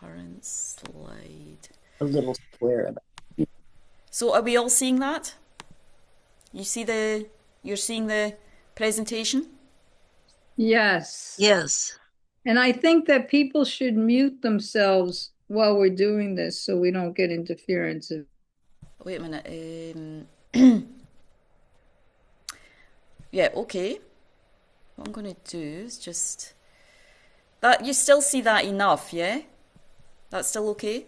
current slide. A little square of it. So are we all seeing that? You're seeing the presentation? Yes. Yes. And I think that people should mute themselves while we're doing this so we don't get interference. Wait a minute. Yeah, okay. What I'm going to do is just... That, you still see that enough, yeah? That's still okay?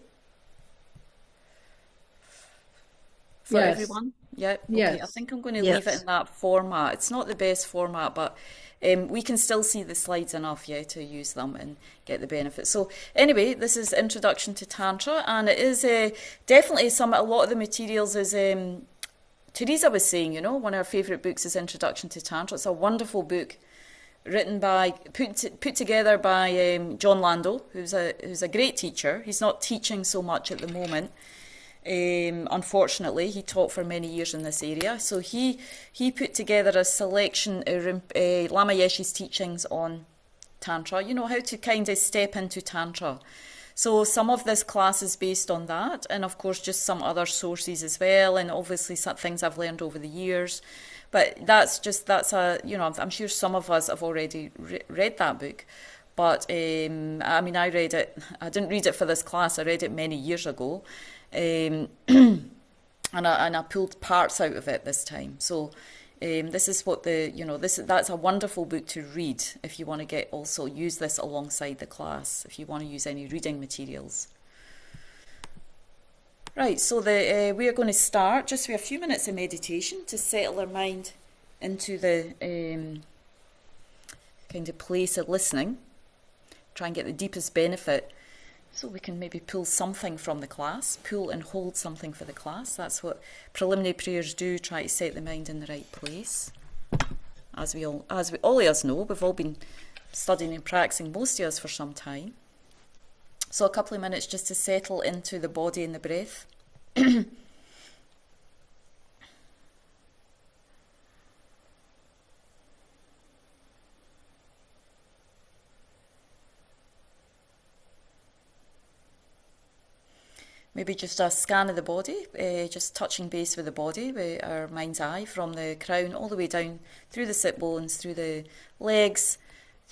For Yes. everyone? Yeah, okay. Yes. I think I'm going to leave it Yes. in that format. It's not the best format, but we can still see the slides enough, yeah, to use them and get the benefit. So anyway, this is Introduction to Tantra, and it is definitely a lot of the materials is... Teresa was saying, you know, one of her favourite books is Introduction to Tantra. It's a wonderful book written by, put together by John Landau, who's a great teacher. He's not teaching so much at the moment. Unfortunately, he taught for many years in this area. So he put together a selection of Lama Yeshe's teachings on Tantra, you know, how to kind of step into Tantra. So some of this class is based on that, and of course just some other sources as well, and obviously some things I've learned over the years. But I'm sure some of us have already read that book. But I mean, I didn't read it for this class, I read it many years ago. And I pulled parts out of it this time. So this is what that's a wonderful book to read if you want to also use this alongside the class, if you want to use any reading materials. Right, so we are going to start just with a few minutes of meditation to settle our mind into the kind of place of listening, try and get the deepest benefit. So we can maybe pull something from the class, pull and hold something for the class. That's what preliminary prayers do, try to set the mind in the right place. As all of us know, we've all been studying and practicing, most of us, for some time. So a couple of minutes just to settle into the body and the breath. Maybe just a scan of the body, just touching base with the body, with our mind's eye, from the crown all the way down through the sit bones, through the legs,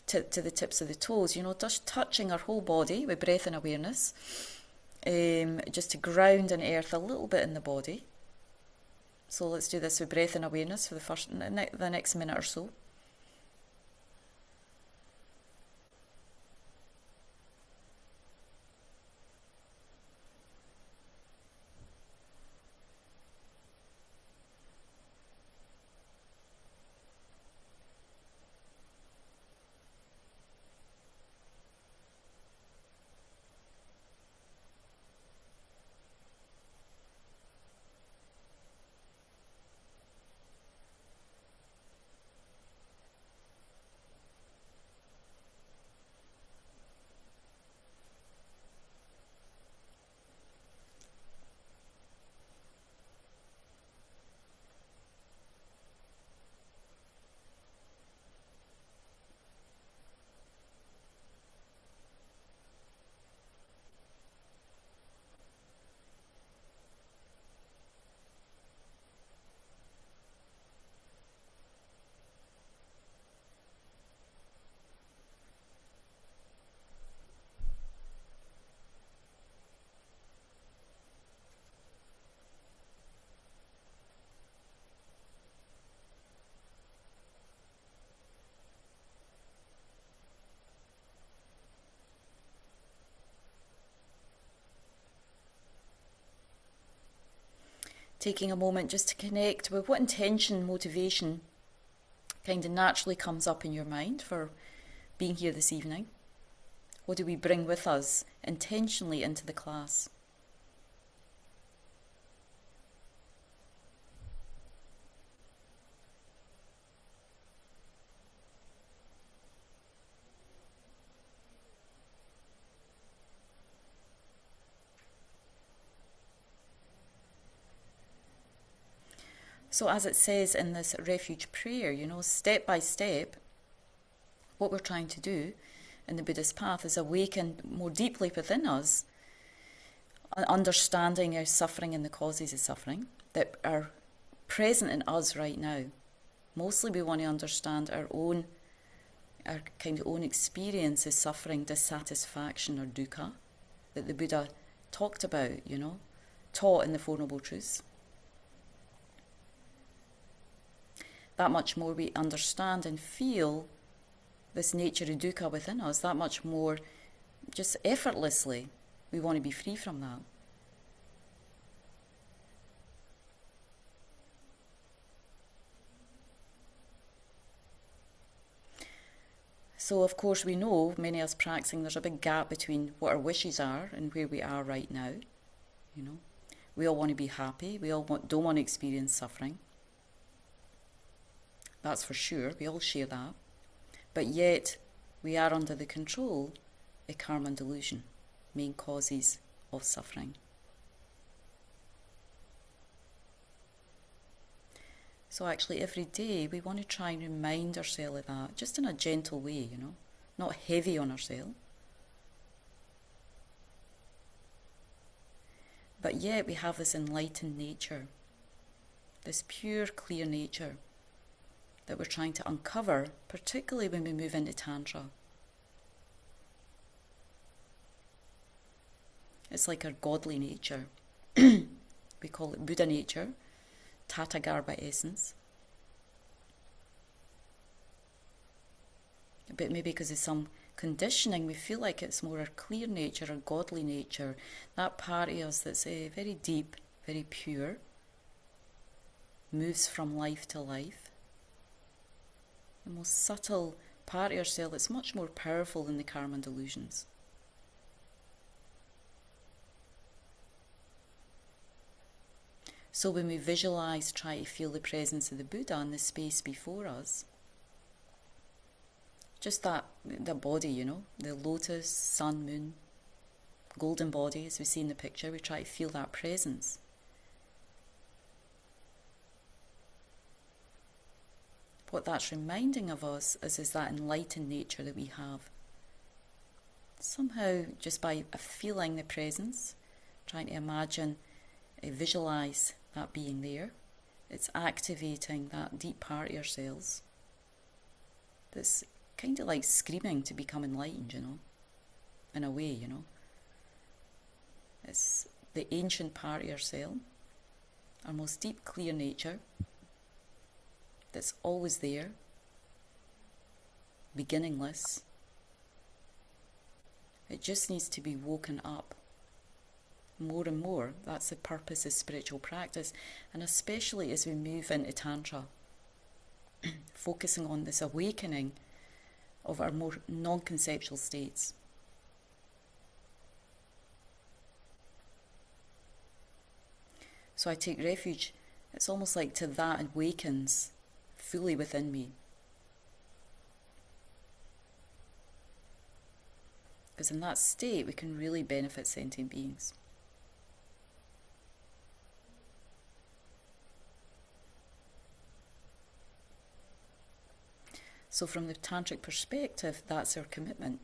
to the tips of the toes, you know, just touching our whole body with breath and awareness, just to ground and earth a little bit in the body. So let's do this with breath and awareness for the next minute or so. Taking a moment just to connect with what intention, motivation kind of naturally comes up in your mind for being here this evening. What do we bring with us intentionally into the class? So as it says in this refuge prayer, you know, step by step, what we're trying to do in the Buddhist path is awaken more deeply within us, understanding our suffering and the causes of suffering that are present in us right now. Mostly we want to understand our kind of own experience of suffering, dissatisfaction or dukkha that the Buddha talked about, taught in the Four Noble Truths. That much more we understand and feel this nature of dukkha within us, that much more just effortlessly we want to be free from that. So of course we know, many of us practicing, there's a big gap between what our wishes are and where we are right now. We all want to be happy, we all don't want to experience suffering. That's for sure, we all share that. But yet we are under the control of karma and delusion, main causes of suffering. So actually every day we want to try and remind ourselves of that, just in a gentle way, not heavy on ourselves. But yet we have this enlightened nature, this pure, clear nature that we're trying to uncover, particularly when we move into Tantra. It's like our godly nature. We call it Buddha nature, Tatagarbha essence. But maybe because of some conditioning, we feel like it's more our clear nature, our godly nature, that part of us that's very deep, very pure, moves from life to life. The most subtle part of ourselves that's much more powerful than the karma and delusions. So when we visualize, try to feel the presence of the Buddha in the space before us, just the body, the lotus, sun, moon, golden body as we see in the picture, we try to feel that presence. What that's reminding of us is that enlightened nature that we have. Somehow, just by feeling the presence, trying to imagine, visualize that being there, it's activating that deep part of yourselves that's kind of like screaming to become enlightened, in a way, It's the ancient part of yourself, our most deep, clear nature that's always there, beginningless. It just needs to be woken up more and more. That's the purpose of spiritual practice, and especially as we move into Tantra, focusing on this awakening of our more non-conceptual states. So I take refuge, it's almost like till that awakens fully within me. Because in that state we can really benefit sentient beings. So from the tantric perspective, that's our commitment.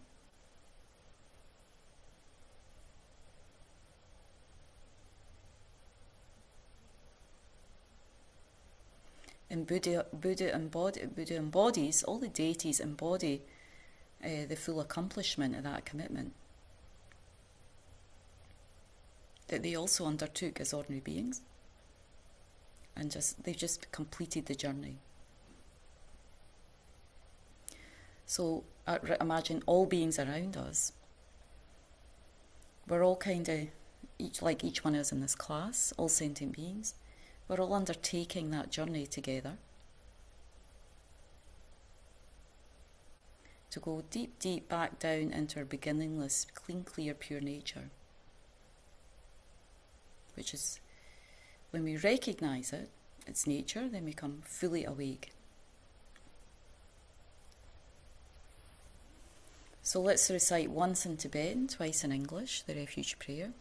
And Buddha embodies, all the deities embody the full accomplishment of that commitment that they also undertook as ordinary beings, and they've just completed the journey. So imagine all beings around us. We're all kind of, each one of us in this class, all sentient beings, we're all undertaking that journey together to go deep, deep back down into our beginningless, clean, clear, pure nature, which is, when we recognise it, its nature, then we become fully awake. So let's recite once in Tibetan, twice in English, the refuge prayer.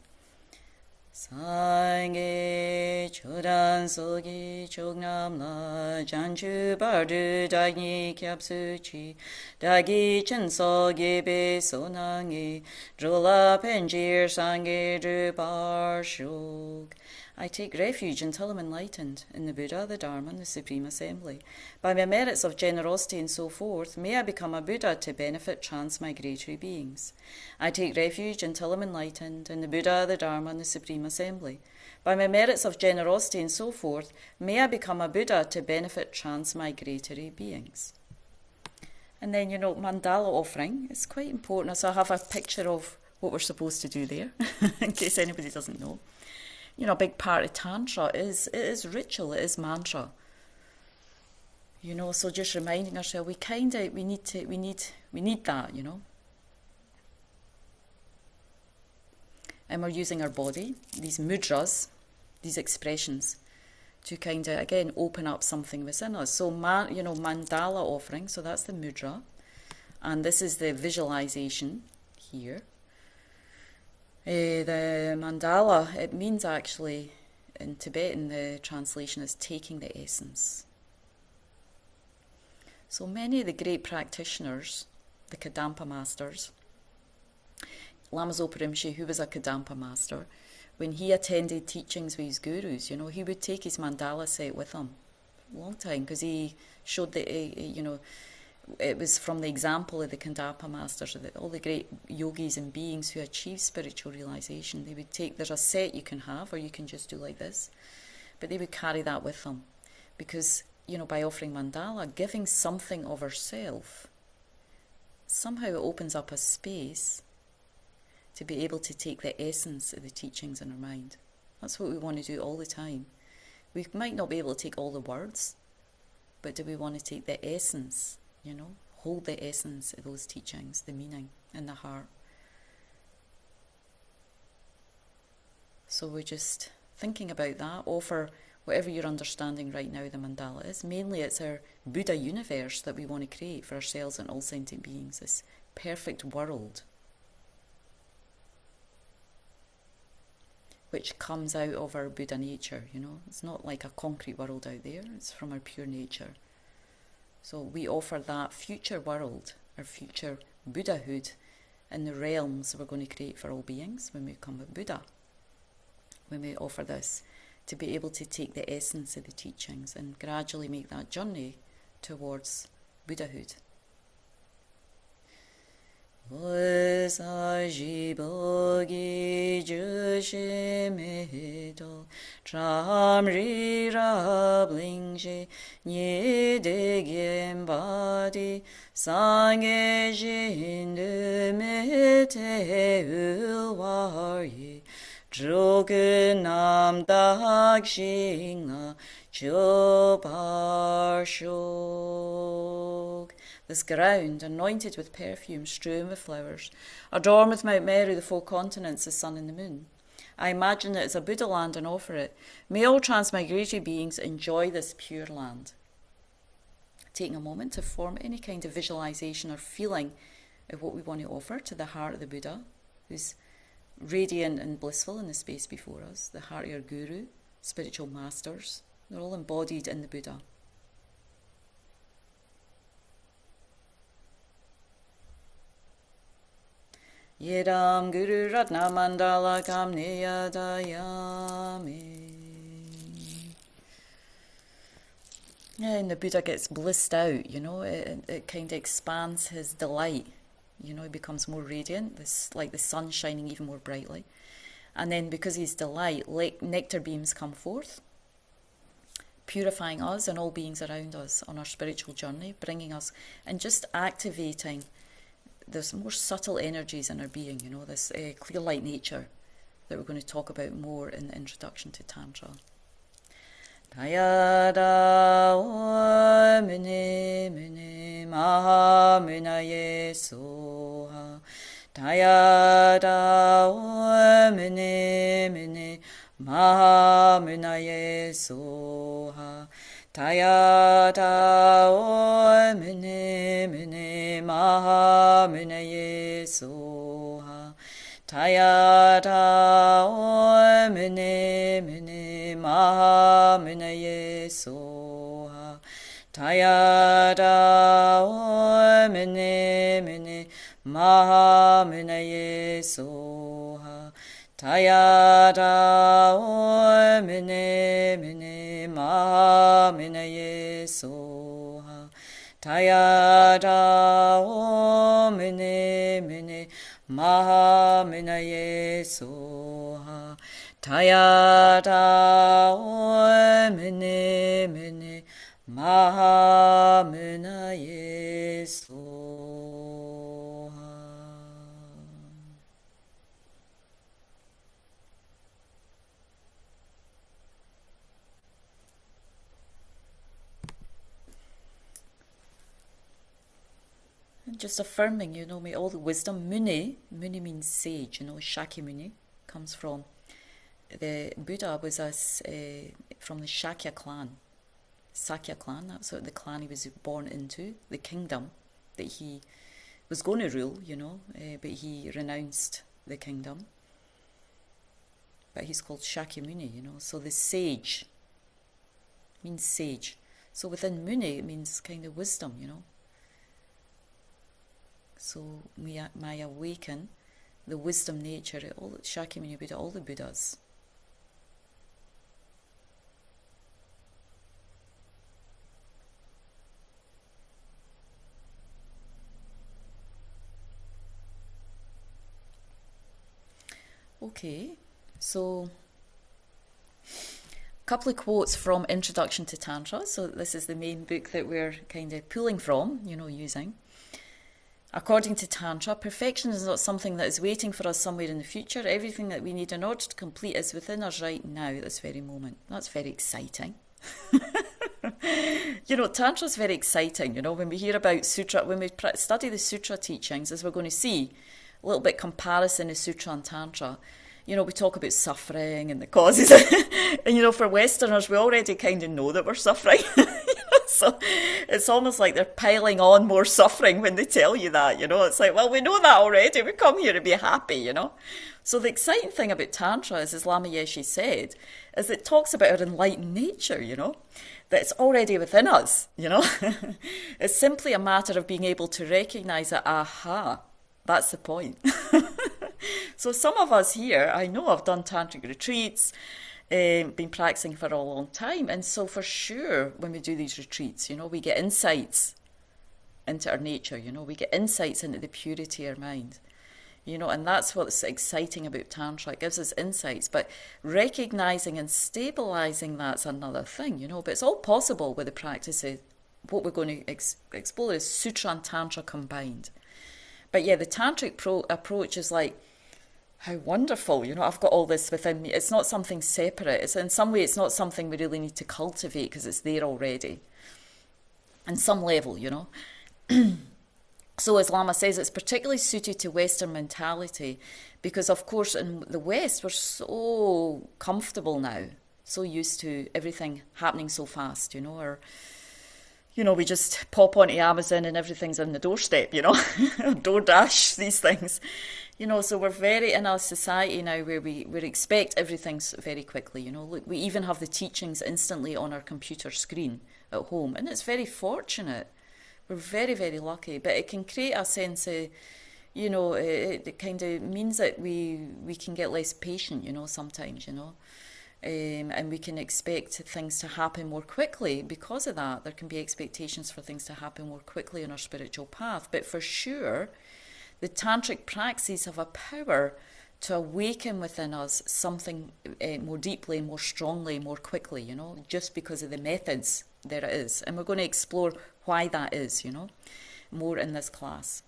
Sangye chodan sogi chognamla janchu bardu dagni kyapsuchi dagi chen sogi be sonangi drola penjir sangye drubar shuk. I take refuge until I'm enlightened in the Buddha, the Dharma, and the Supreme Assembly. By my merits of generosity and so forth, may I become a Buddha to benefit transmigratory beings. I take refuge until I'm enlightened in the Buddha, the Dharma, and the Supreme Assembly. By my merits of generosity and so forth, may I become a Buddha to benefit transmigratory beings. And then, mandala offering is quite important. So I have a picture of what we're supposed to do there, in case anybody doesn't know. A big part of Tantra is ritual, it is mantra. So just reminding ourselves, we need that, And we're using our body, these mudras, these expressions, to kind of, again, open up something within us. So, mandala offering, so that's the mudra. And this is the visualization here. The mandala, it means actually, in Tibetan, the translation is taking the essence. So many of the great practitioners, the Kadampa masters, Lama Zopa Rinpoche, who was a Kadampa master, when he attended teachings with his gurus, he would take his mandala set with him a long time, because he showed that, it was from the example of the Kadampa masters, all the great yogis and beings who achieve spiritual realization. They would take, there's a set you can have, or you can just do like this, but they would carry that with them, because, by offering mandala, giving something of ourself, somehow it opens up a space to be able to take the essence of the teachings in our mind. That's what we want to do all the time. We might not be able to take all the words, but do we want to take the essence, hold the essence of those teachings, the meaning in the heart. So we're just thinking about that. Offer whatever your understanding right now the mandala is. Mainly it's our Buddha universe that we want to create for ourselves and all sentient beings, this perfect world which comes out of our Buddha nature, It's not like a concrete world out there, it's from our pure nature. So we offer that future world, our future Buddhahood, in the realms we're going to create for all beings when we become a Buddha. When we offer this, to be able to take the essence of the teachings and gradually make that journey towards Buddhahood. Osaji bogi jushi medo tramri rablingje nye degyen badi sange jindu mete ulwari drogen nam dak shingla chobar shok. This ground, anointed with perfume, strewn with flowers, adorned with Mount Meru, the four continents, the sun and the moon. I imagine it as a Buddha land and offer it. May all transmigratory beings enjoy this pure land. Taking a moment to form any kind of visualization or feeling of what we want to offer to the heart of the Buddha, who's radiant and blissful in the space before us, the heart of your guru, spiritual masters. They're all embodied in the Buddha. Yedam Guru Ratna Mandala Kamneya Dayami. And the Buddha gets blissed out, it kind of expands his delight. He becomes more radiant, this like the sun shining even more brightly. And then because of his delight, nectar beams come forth, purifying us and all beings around us on our spiritual journey, bringing us and just activating there's more subtle energies in our being, this clear light nature that we're going to talk about more in the introduction to Tantra. Tayada mune mune maha munaye soha. Tayada mune mune maha munaye soha. Tayada mune mune maha munaye soha. Tayada mune mune mune maha munaye soha. Tayada om mune mune maha munaye soha. Tayada om mune mune maha munaye soha. Tayada om mune mune maha munaye soha. Tayada om mune mune maha munaye soha. Just affirming, may all the wisdom. Muni means sage, Shakyamuni comes from the Buddha was from the Shakya clan. Sakya clan, that's what the clan he was born into, the kingdom that he was going to rule, but he renounced the kingdom. But he's called Shakyamuni, so the sage means sage. So within Muni, it means kind of wisdom, So may awaken the wisdom nature, all Shakyamuni Buddha, all the Buddhas. Okay, so a couple of quotes from Introduction to Tantra. So this is the main book that we're kind of pulling from, using. According to Tantra, perfection is not something that is waiting for us somewhere in the future. Everything that we need in order to complete is within us right now at this very moment. That's very exciting. Tantra is very exciting, when we hear about sutra, when we study the sutra teachings, as we're going to see, a little bit comparison of sutra and tantra. We talk about suffering and the causes. And, for Westerners, we already kind of know that we're suffering. So it's almost like they're piling on more suffering when they tell you that, It's like, well, we know that already. We come here to be happy, So the exciting thing about Tantra is, as Lama Yeshe said, is it talks about our enlightened nature, that it's already within us, It's simply a matter of being able to recognize that, aha, that's the point. So some of us here, I know I've done tantric retreats, been practicing for a long time, and so for sure when we do these retreats, we get insights into our nature, we get insights into the purity of our mind, and that's what's exciting about Tantra. It gives us insights, but recognizing and stabilizing that's another thing, but it's all possible with the practices. What we're going to explore is Sutra and Tantra combined. But yeah, the tantric approach is like, how wonderful, I've got all this within me. It's not something separate. It's in some way, it's not something we really need to cultivate because it's there already. On some level, So as Lama says, it's particularly suited to Western mentality because, of course, in the West, we're so comfortable now, so used to everything happening so fast, or we just pop onto Amazon and everything's on the doorstep, DoorDash, these things. So we're very in a society now where we expect everything very quickly, Look, we even have the teachings instantly on our computer screen at home, and it's very fortunate. We're very, very lucky, but it can create a sense of, it kind of means that we can get less patient, sometimes, and we can expect things to happen more quickly because of that. There can be expectations for things to happen more quickly on our spiritual path. But for sure, the tantric practices have a power to awaken within us something more deeply, more strongly, more quickly, just because of the methods there it is. And we're going to explore why that is, more in this class.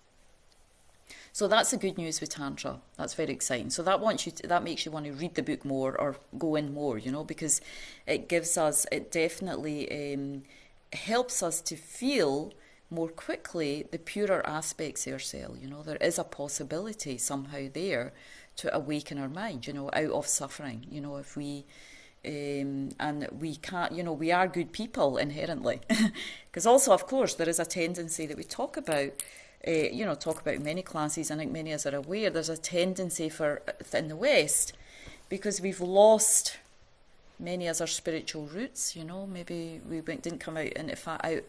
So that's the good news with Tantra. That's very exciting. So that makes you want to read the book more or go in more, because it definitely helps us to feel more quickly the purer aspects of ourselves. There is a possibility somehow there to awaken our mind, out of suffering. If we and we can't, we are good people inherently, because also, of course, there is a tendency that we talk about. Talk about in many classes, and I think many of us are aware, there's a tendency in the West because we've lost many as our spiritual roots, maybe we didn't come out into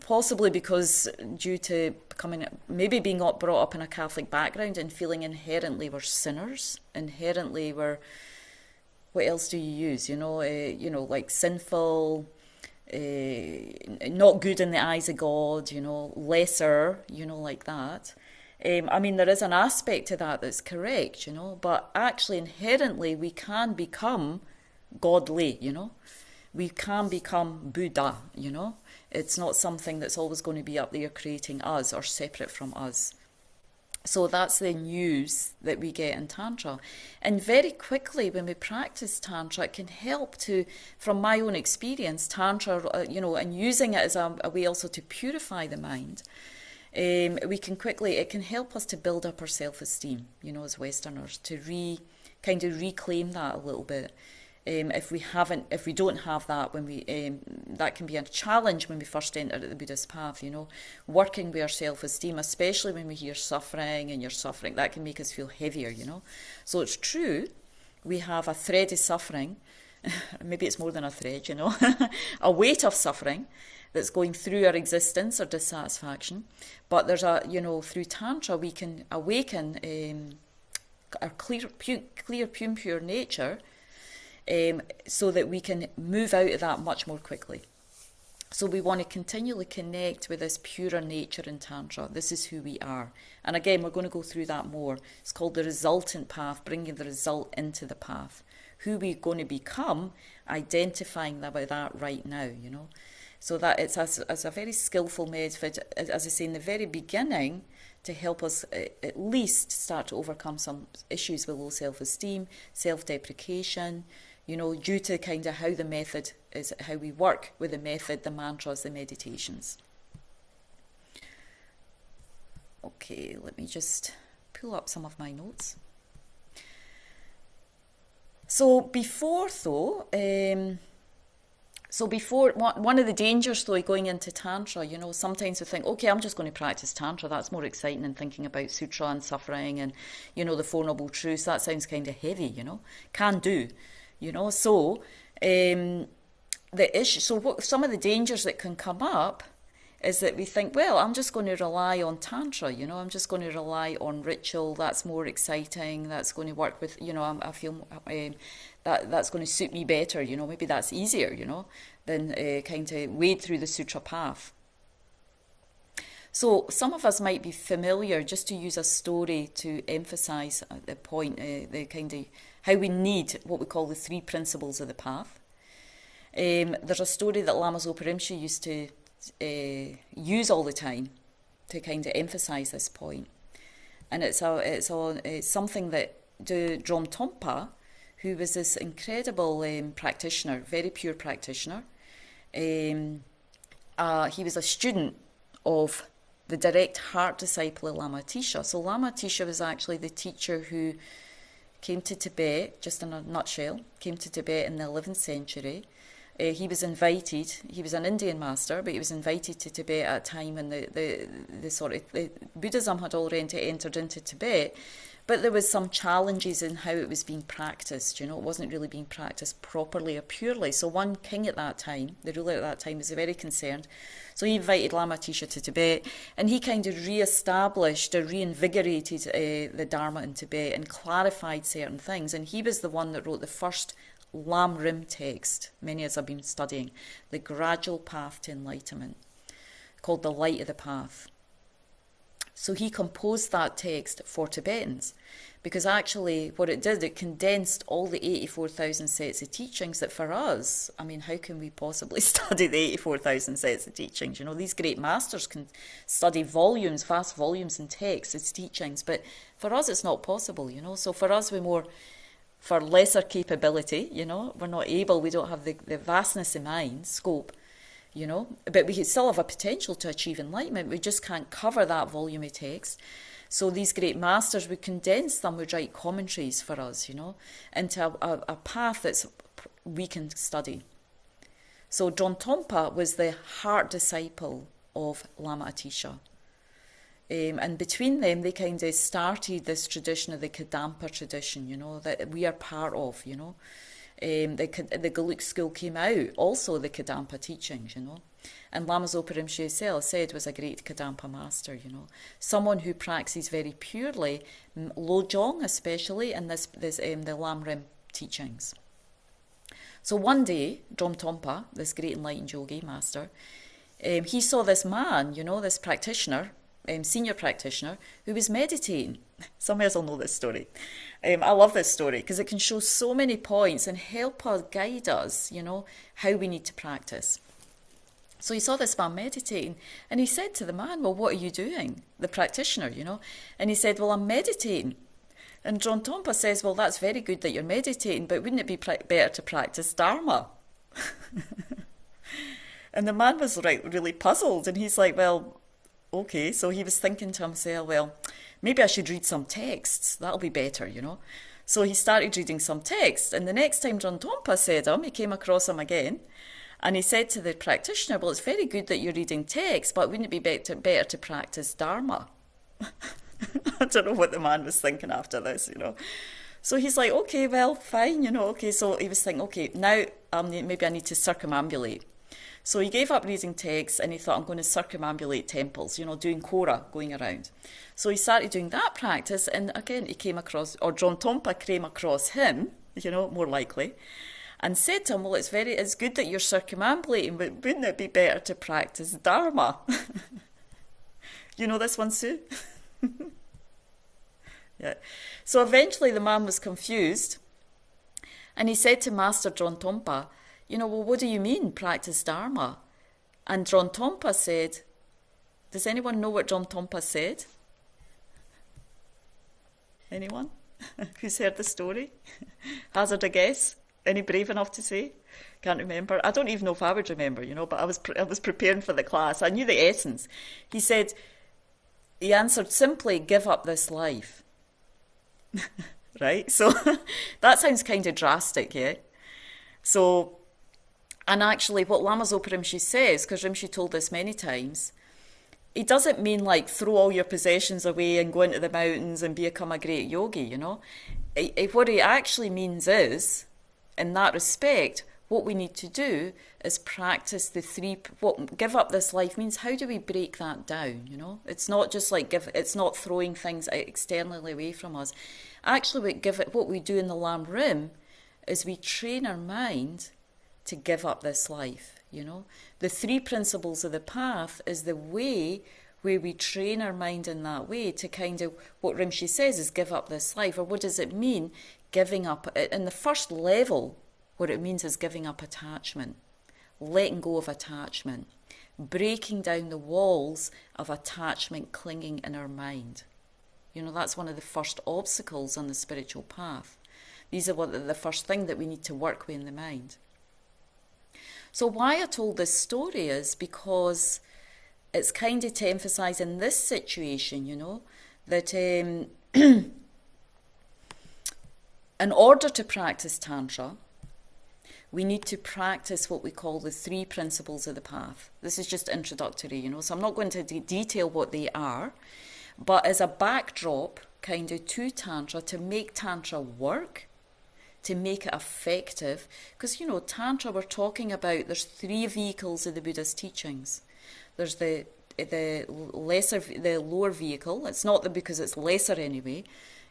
possibly because due to maybe being brought up in a Catholic background and feeling inherently we're sinners, inherently we're, what else do you use, like sinful, not good in the eyes of God, lesser, like that. There is an aspect to that that's correct, but actually inherently we can become godly, we can become Buddha, It's not something that's always going to be up there creating us or separate from us. So that's the news that we get in Tantra. And very quickly when we practice Tantra, it can help to, from my own experience, Tantra, and using it as a way also to purify the mind, it can help us to build up our self-esteem, as Westerners, to reclaim that a little bit. If we don't have that, that can be a challenge when we first enter the Buddhist path, working with our self-esteem, especially when we hear suffering and you're suffering, that can make us feel heavier, So it's true, we have a thread of suffering, maybe it's more than a thread, a weight of suffering that's going through our existence or dissatisfaction. But there's through Tantra, we can awaken our clear, pure nature, so that we can move out of that much more quickly. So we want to continually connect with this purer nature in Tantra. This is who we are. And again, we're going to go through that more. It's called the resultant path, bringing the result into the path. Who we're going to become, identifying with that right now, So that it's as a very skillful method, as I say in the very beginning, to help us at least start to overcome some issues with low self-esteem, self-deprecation, due to kind of how the method is, how we work with the method, the mantras, the meditations. Okay, let me just pull up some of my notes. So before one of the dangers though going into Tantra, sometimes we think, okay, I'm just going to practice Tantra, that's more exciting than thinking about sutra and suffering and, the Four Noble Truths, that sounds kind of heavy, can do. So the issue. So what some of the dangers that can come up is that we think, well, I'm just going to rely on Tantra. I'm just going to rely on ritual. That's more exciting. That's going to work with. I feel that's going to suit me better. Maybe that's easier. Than kind of wade through the sutra path. So some of us might be familiar, just to use a story to emphasise the point, the kind of how we need what we call the three principles of the path. There's a story that Lama Zopa Rinpoche used to use all the time to kind of emphasise this point. And it's something that Drom Tompa, who was this incredible practitioner, very pure practitioner, he was a student of the direct heart disciple of Lama Tisha. So Lama Tisha was actually the teacher who came to Tibet, just in a nutshell, came to Tibet in the 11th century. He was invited, he was an Indian master, but he was invited to Tibet at a time when the Buddhism had already entered into Tibet, but there was some challenges in how it was being practiced. It wasn't really being practiced properly or purely. So one king at that time, the ruler at that time, was very concerned. So he invited Lama Tisha to Tibet, and he kind of re-established or reinvigorated the Dharma in Tibet and clarified certain things. And he was the one that wrote the first Lam Rim text, many of us have been studying, the gradual path to enlightenment, called the Light of the Path. So he composed that text for Tibetans, because actually what it did, it condensed all the 84,000 sets of teachings that for us, how can we possibly study the 84,000 sets of teachings? These great masters can study volumes, vast volumes in texts as teachings, but for us it's not possible, So for us for lesser capability, we're not able, we don't have the vastness of mind, scope, but we still have a potential to achieve enlightenment. We just can't cover that volume of text. So these great masters would condense them, would write commentaries for us, into a path that we can study. So John Tompa was the heart disciple of Lama Atisha. And between them, they kind of started this tradition of the Kadampa tradition, you know, that we are part of, you know. The Geluk school came out, also the Kadampa teachings, you know. And Lama Zopa Rinpoche said was a great Kadampa master, you know. Someone who practices very purely, Lojong especially, and the Lam Rim teachings. So one day, Drom Tompa, this great enlightened yogi master, he saw this man, you know, this practitioner, senior practitioner, who was meditating. Some of us will know this story. I love this story because it can show so many points and help us, guide us, you know, how we need to practice. So he saw this man meditating and he said to the man, well, what are you doing? The practitioner, you know. And he said, well, I'm meditating. And John Tompa says, well, that's very good that you're meditating, but wouldn't it be better to practice Dharma? And the man was really puzzled, and he's like, well, okay. So he was thinking to himself, well, maybe I should read some texts. That'll be better, you know. So he started reading some texts, and the next time John Tompa said him, he came across him again, and he said to the practitioner, well, it's very good that you're reading texts, but wouldn't it be better to practice Dharma? I don't know what the man was thinking after this, you know. So he's like, okay, well, fine, you know, okay. So he was thinking, okay, now maybe I need to circumambulate. So he gave up reading texts and he thought, I'm going to circumambulate temples, you know, doing Kora, going around. So he started doing that practice, and again, he came across, or John Tompa came across him, you know, more likely, and said to him, well, it's good that you're circumambulating, but wouldn't it be better to practice Dharma? You know this one, Sue? Yeah. So eventually the man was confused, and he said to Master John Tompa, you know, well, what do you mean, practice Dharma? And John Tompa said, does anyone know what John Tompa said? Anyone who's heard the story? Hazard a guess? Any brave enough to say? Can't remember. I don't even know if I would remember, you know, but I was preparing for the class. I knew the essence. He answered simply, give up this life. Right? So that sounds kind of drastic, yeah? So, and actually what Lama Zopa Rinpoche says, because Rinpoche told this many times, it doesn't mean like throw all your possessions away and go into the mountains and become a great yogi, you know? What it actually means is, in that respect, what we need to do is practice the three. What give up this life means, how do we break that down? You know, it's not just like it's not throwing things externally away from us. Actually, what we do in the Lam Rim is we train our mind to give up this life. You know, the three principles of the path is the way where we train our mind in that way to kind of, what Rinpoche says is give up this life. Or what does it mean? Giving up. In the first level, what it means is giving up attachment, letting go of attachment, breaking down the walls of attachment clinging in our mind. You know, that's one of the first obstacles on the spiritual path. These are the first thing that we need to work with in the mind. So why I told this story is because it's kind of to emphasize in this situation, you know, that in order to practice Tantra, we need to practice what we call the three principles of the path. This is just introductory, you know, so I'm not going to detail what they are, but as a backdrop kind of to Tantra, to make Tantra work, to make it effective, because, you know, Tantra, we're talking about, there's three vehicles of the Buddha's teachings. There's the lower vehicle. It's not because it's lesser anyway.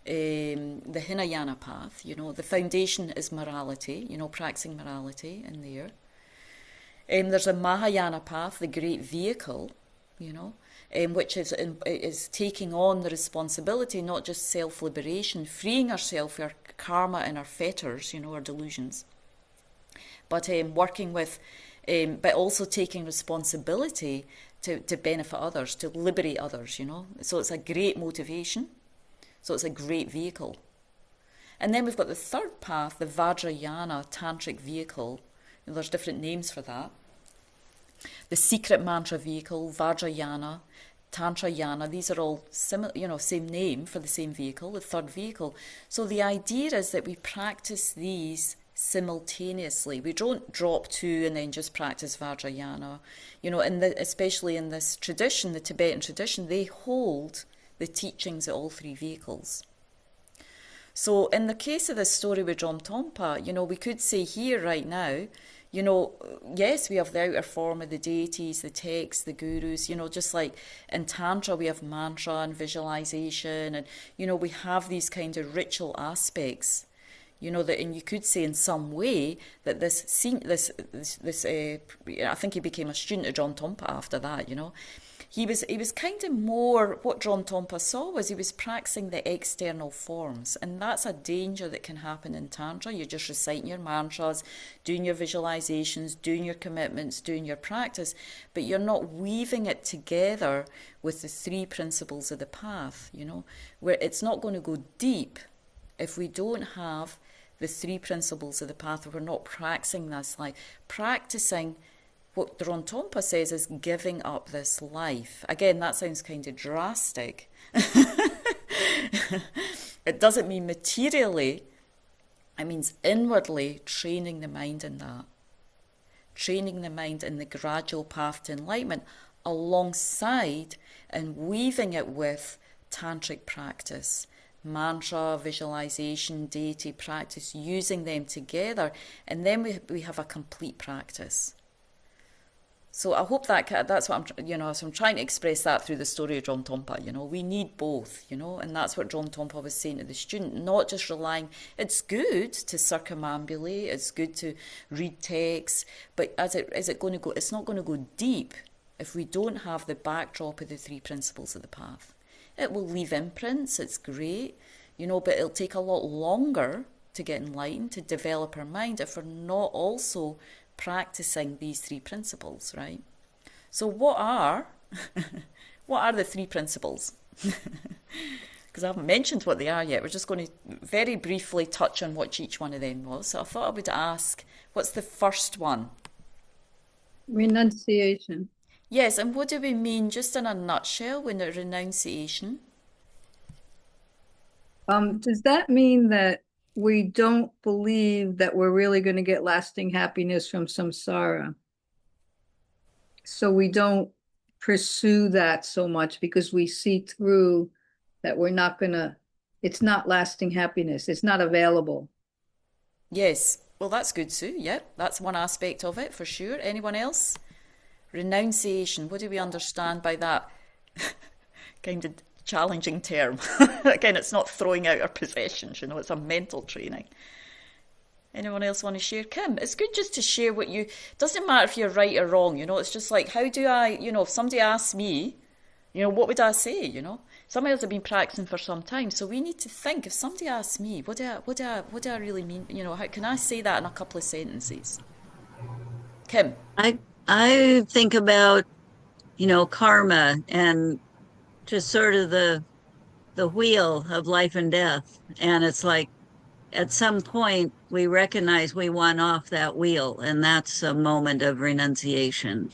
The Hinayana path, you know, the foundation is morality, you know, practicing morality in there. There's a Mahayana path, the great vehicle, you know, which is taking on the responsibility, not just self-liberation, freeing ourselves from our karma and our fetters, you know, our delusions, but working with, but also taking responsibility to benefit others, to liberate others, you know. So it's a great motivation. So it's a great vehicle. And then we've got the third path, the Vajrayana tantric vehicle. You know, there's different names for that. The secret mantra vehicle, Vajrayana, Tantrayana, these are all similar, you know, same name for the same vehicle, the third vehicle. So the idea is that we practice these simultaneously. We don't drop two and then just practice Vajrayana. You know, especially in this tradition, the Tibetan tradition, they hold the teachings of all three vehicles. So in the case of this story with Jom Tompa, you know, we could say here right now, you know, yes, we have the outer form of the deities, the texts, the gurus, you know, just like in Tantra we have mantra and visualization, and, you know, we have these kind of ritual aspects, you know, that, and you could say in some way that I think he became a student of John Tompa after that, you know. He was kind of more, what John Tompa saw was he was practicing the external forms, and that's a danger that can happen in Tantra. You're just reciting your mantras, doing your visualizations, doing your commitments, doing your practice, but you're not weaving it together with the three principles of the path, you know, where it's not going to go deep if we don't have the three principles of the path. We're not practicing this, like practicing what Dron Tompa says is giving up this life. Again, that sounds kind of drastic. It doesn't mean materially, it means inwardly training the mind in that. Training the mind in the gradual path to enlightenment alongside and weaving it with tantric practice, mantra, visualization, deity practice, using them together, and then we have a complete practice. So I hope that's what I'm trying to express that through the story of John Tompa. You know, we need both, you know, and that's what John Tompa was saying to the student, not just relying, it's good to circumambulate, it's good to read texts, but is it going to go, it's not going to go deep if we don't have the backdrop of the three principles of the path. It will leave imprints, it's great, you know, but it'll take a lot longer to get enlightened, to develop our mind, if we're not also practicing these three principles, right? So what are the three principles? Because I haven't mentioned what they are yet. We're just going to very briefly touch on what each one of them was. So I thought I would ask, what's the first one? Renunciation. Yes, and what do we mean, just in a nutshell, when a renunciation? Does that mean that we don't believe that we're really going to get lasting happiness from samsara? So we don't pursue that so much because we see through that we're not going to, it's not lasting happiness. It's not available. Yes. Well, that's good, Sue. Yep, that's one aspect of it for sure. Anyone else? Renunciation. What do we understand by that kind of challenging term? Again, it's not throwing out our possessions, you know, it's a mental training. Anyone else want to share? Kim, it's good just to share what you, doesn't matter if you're right or wrong, you know, it's just like, how do I, you know, if somebody asks me, you know, what would I say, you know? Some of us have been practicing for some time, so we need to think, if somebody asks me, what do I really mean, you know, how can I say that in a couple of sentences? Kim? I think about, you know, karma and just sort of the wheel of life and death. And it's like at some point we recognize we want off that wheel, and that's a moment of renunciation.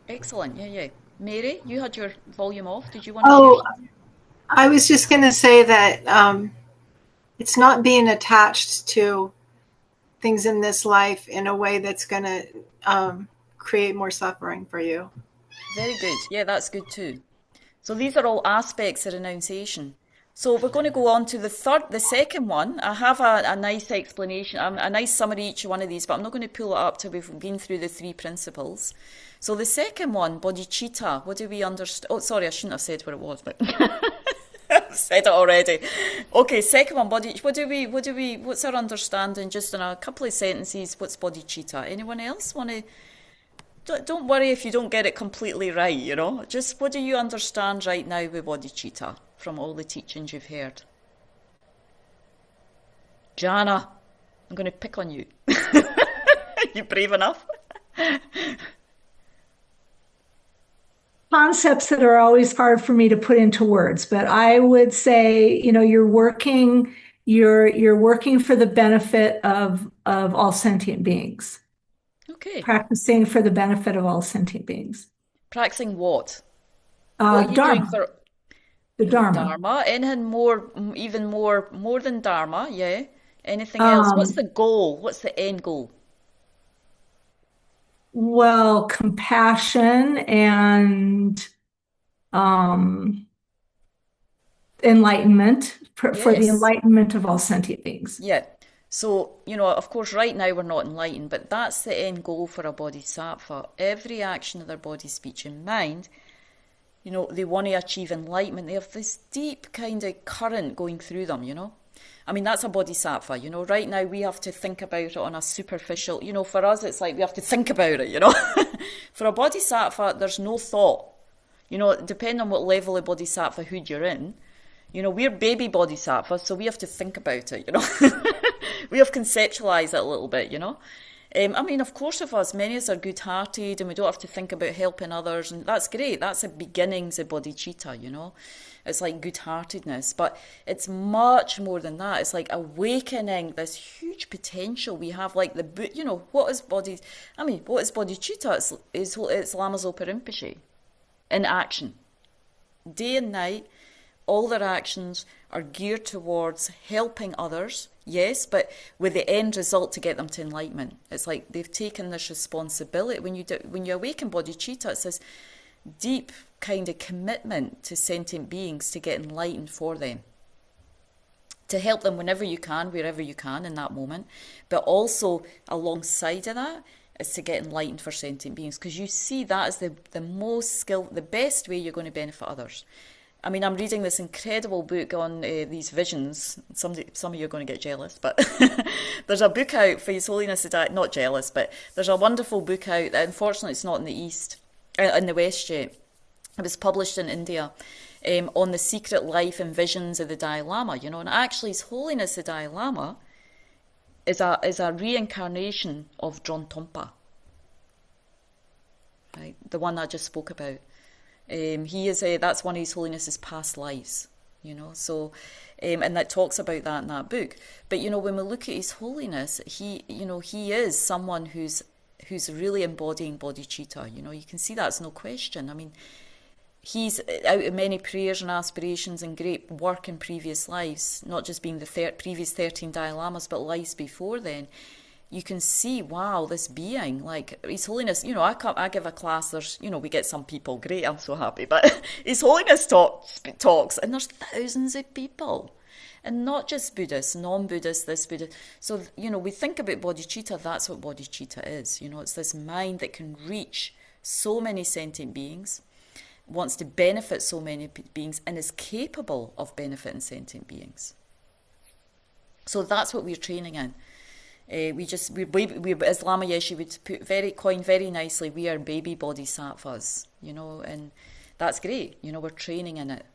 Excellent. Yeah. Mary, you had your volume off. Did you want to share something? I was just going to say that it's not being attached to things in this life in a way that's going to create more suffering for you. Very good. Yeah, that's good too. So these are all aspects of renunciation. So we're going to go on to the second one. I have a nice explanation, a nice summary each one of these, but I'm not going to pull it up till we've been through the three principles. So the second one, bodhicitta, what do we understand? Oh, sorry, I shouldn't have said what it was, but I've said it already. Okay, second one, what's our understanding, just in a couple of sentences, what's bodhicitta? Anyone else want to? Don't worry if you don't get it completely right, you know. Just what do you understand right now with bodhicitta from all the teachings you've heard? Jana, I'm going to pick on you. You brave enough? Concepts that are always hard for me to put into words, but I would say, you know, you're working for the benefit of all sentient beings. Okay. Practicing for the benefit of all sentient beings. Practicing what? What are you Dharma. doing for The Dharma. Dharma? Anything more, even more than Dharma? Yeah. Anything else? What's the goal? What's the end goal? Well, compassion and um, enlightenment for the Yes. enlightenment of all sentient beings. Yeah. So, of course, right now we're not enlightened, but that's the end goal for a bodhisattva. Every action of their body, speech, and mind, they want to achieve enlightenment. They have this deep kind of current going through them. I mean, that's a bodhisattva. Right now we have to think about it on a superficial, for us it's like we have to think about it. For a bodhisattva, there's no thought. Depending on what level of bodhisattvahood you're in, we're baby bodhisattvas, so we have to think about it, We have conceptualized it a little bit, I mean, of course, of us, many of us are good-hearted and we don't have to think about helping others, and that's great. That's the beginnings of bodhicitta, It's like good-heartedness, but it's much more than that. It's like awakening this huge potential we have, like what is bodhicitta? It's Lama Zopa Rinpoche in action. Day and night, all their actions are geared towards helping others, yes, but with the end result to get them to enlightenment. It's like they've taken this responsibility. When you awaken bodhicitta, it's this deep kind of commitment to sentient beings to get enlightened for them, to help them whenever you can, wherever you can in that moment, but also alongside of that is to get enlightened for sentient beings, because you see that as the most skilled, the best way you're going to benefit others. I mean, I'm reading this incredible book on these visions. Some of you are going to get jealous, but there's a book out for His Holiness, not jealous, but there's a wonderful book out that unfortunately it's not in the East, in the West yet. It was published in India on the secret life and visions of the Dalai Lama, and actually His Holiness the Dalai Lama is a reincarnation of John Tompa, right? The one I just spoke about. He is that's one of His Holiness's past lives, So, and that talks about that in that book. But when we look at His Holiness, he is someone who's really embodying bodhicitta. You can see that's no question. I mean, he's out of many prayers and aspirations and great work in previous lives, not just being the previous 13 Dalai Lamas, but lives before then. You can see, wow, this being, like His Holiness, I give a class, there's, we get some people, great, I'm so happy, but His Holiness talks, and there's thousands of people, and not just Buddhists, non-Buddhists, this Buddhist. So, we think about bodhicitta, that's what bodhicitta is, it's this mind that can reach so many sentient beings, wants to benefit so many beings, and is capable of benefiting sentient beings. So that's what we're training in. We as Lama Yeshe would coin very nicely, we are baby bodhisattvas, and that's great. We're training in it.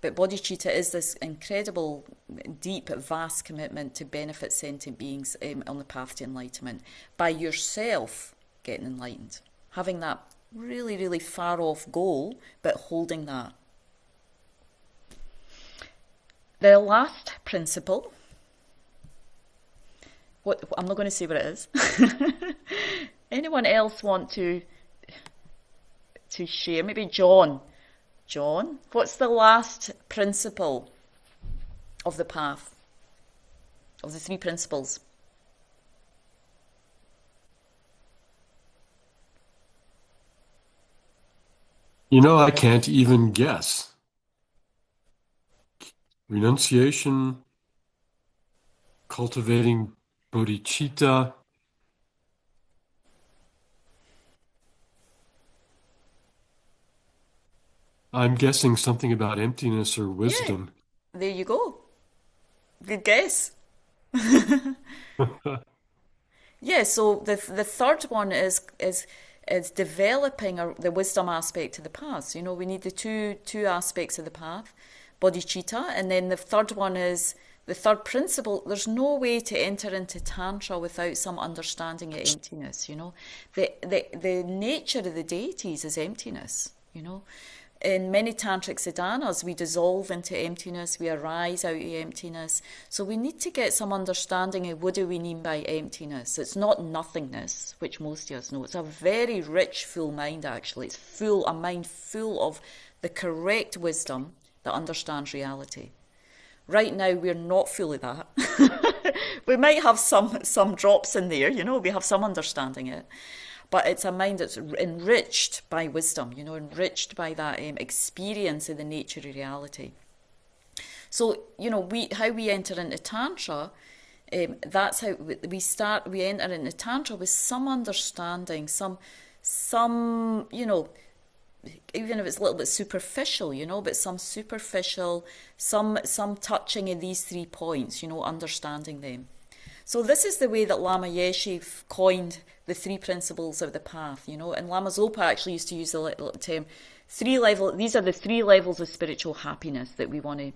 But bodhicitta is this incredible, deep, vast commitment to benefit sentient beings on the path to enlightenment by yourself getting enlightened, having that really, really far off goal, but holding that. The last principle. I'm not going to say what it is. Anyone else want to share? Maybe John. John, what's the last principle of the path, of the 3 principles? I can't even guess. Renunciation, cultivating bodhicitta. I'm guessing something about emptiness or wisdom. Yeah, there you go. Good guess. Yeah, so the third one is developing the wisdom aspect of the path. We need the two aspects of the path, bodhicitta, and then the third one is the third principle. There's no way to enter into Tantra without some understanding of emptiness, The nature of the deities is emptiness, In many tantric sadhanas, we dissolve into emptiness, we arise out of emptiness. So we need to get some understanding of what do we mean by emptiness. It's not nothingness, which most of us know. It's a very rich, full mind, actually. It's a mind full of the correct wisdom that understands reality, Right now, we're not fully that. We might have some drops in there, you know, we have some understanding it. But it's a mind that's enriched by wisdom, you know, enriched by that experience of the nature of reality. So, you know, how we enter into Tantra, that's how we enter into Tantra with some understanding, some, you know, even if it's a little bit superficial, you know, but some superficial, some touching of these 3 points, you know, understanding them. So this is the way that Lama Yeshe coined the 3 principles of the path, you know, and Lama Zopa actually used to use the term these are the 3 levels of spiritual happiness that we want to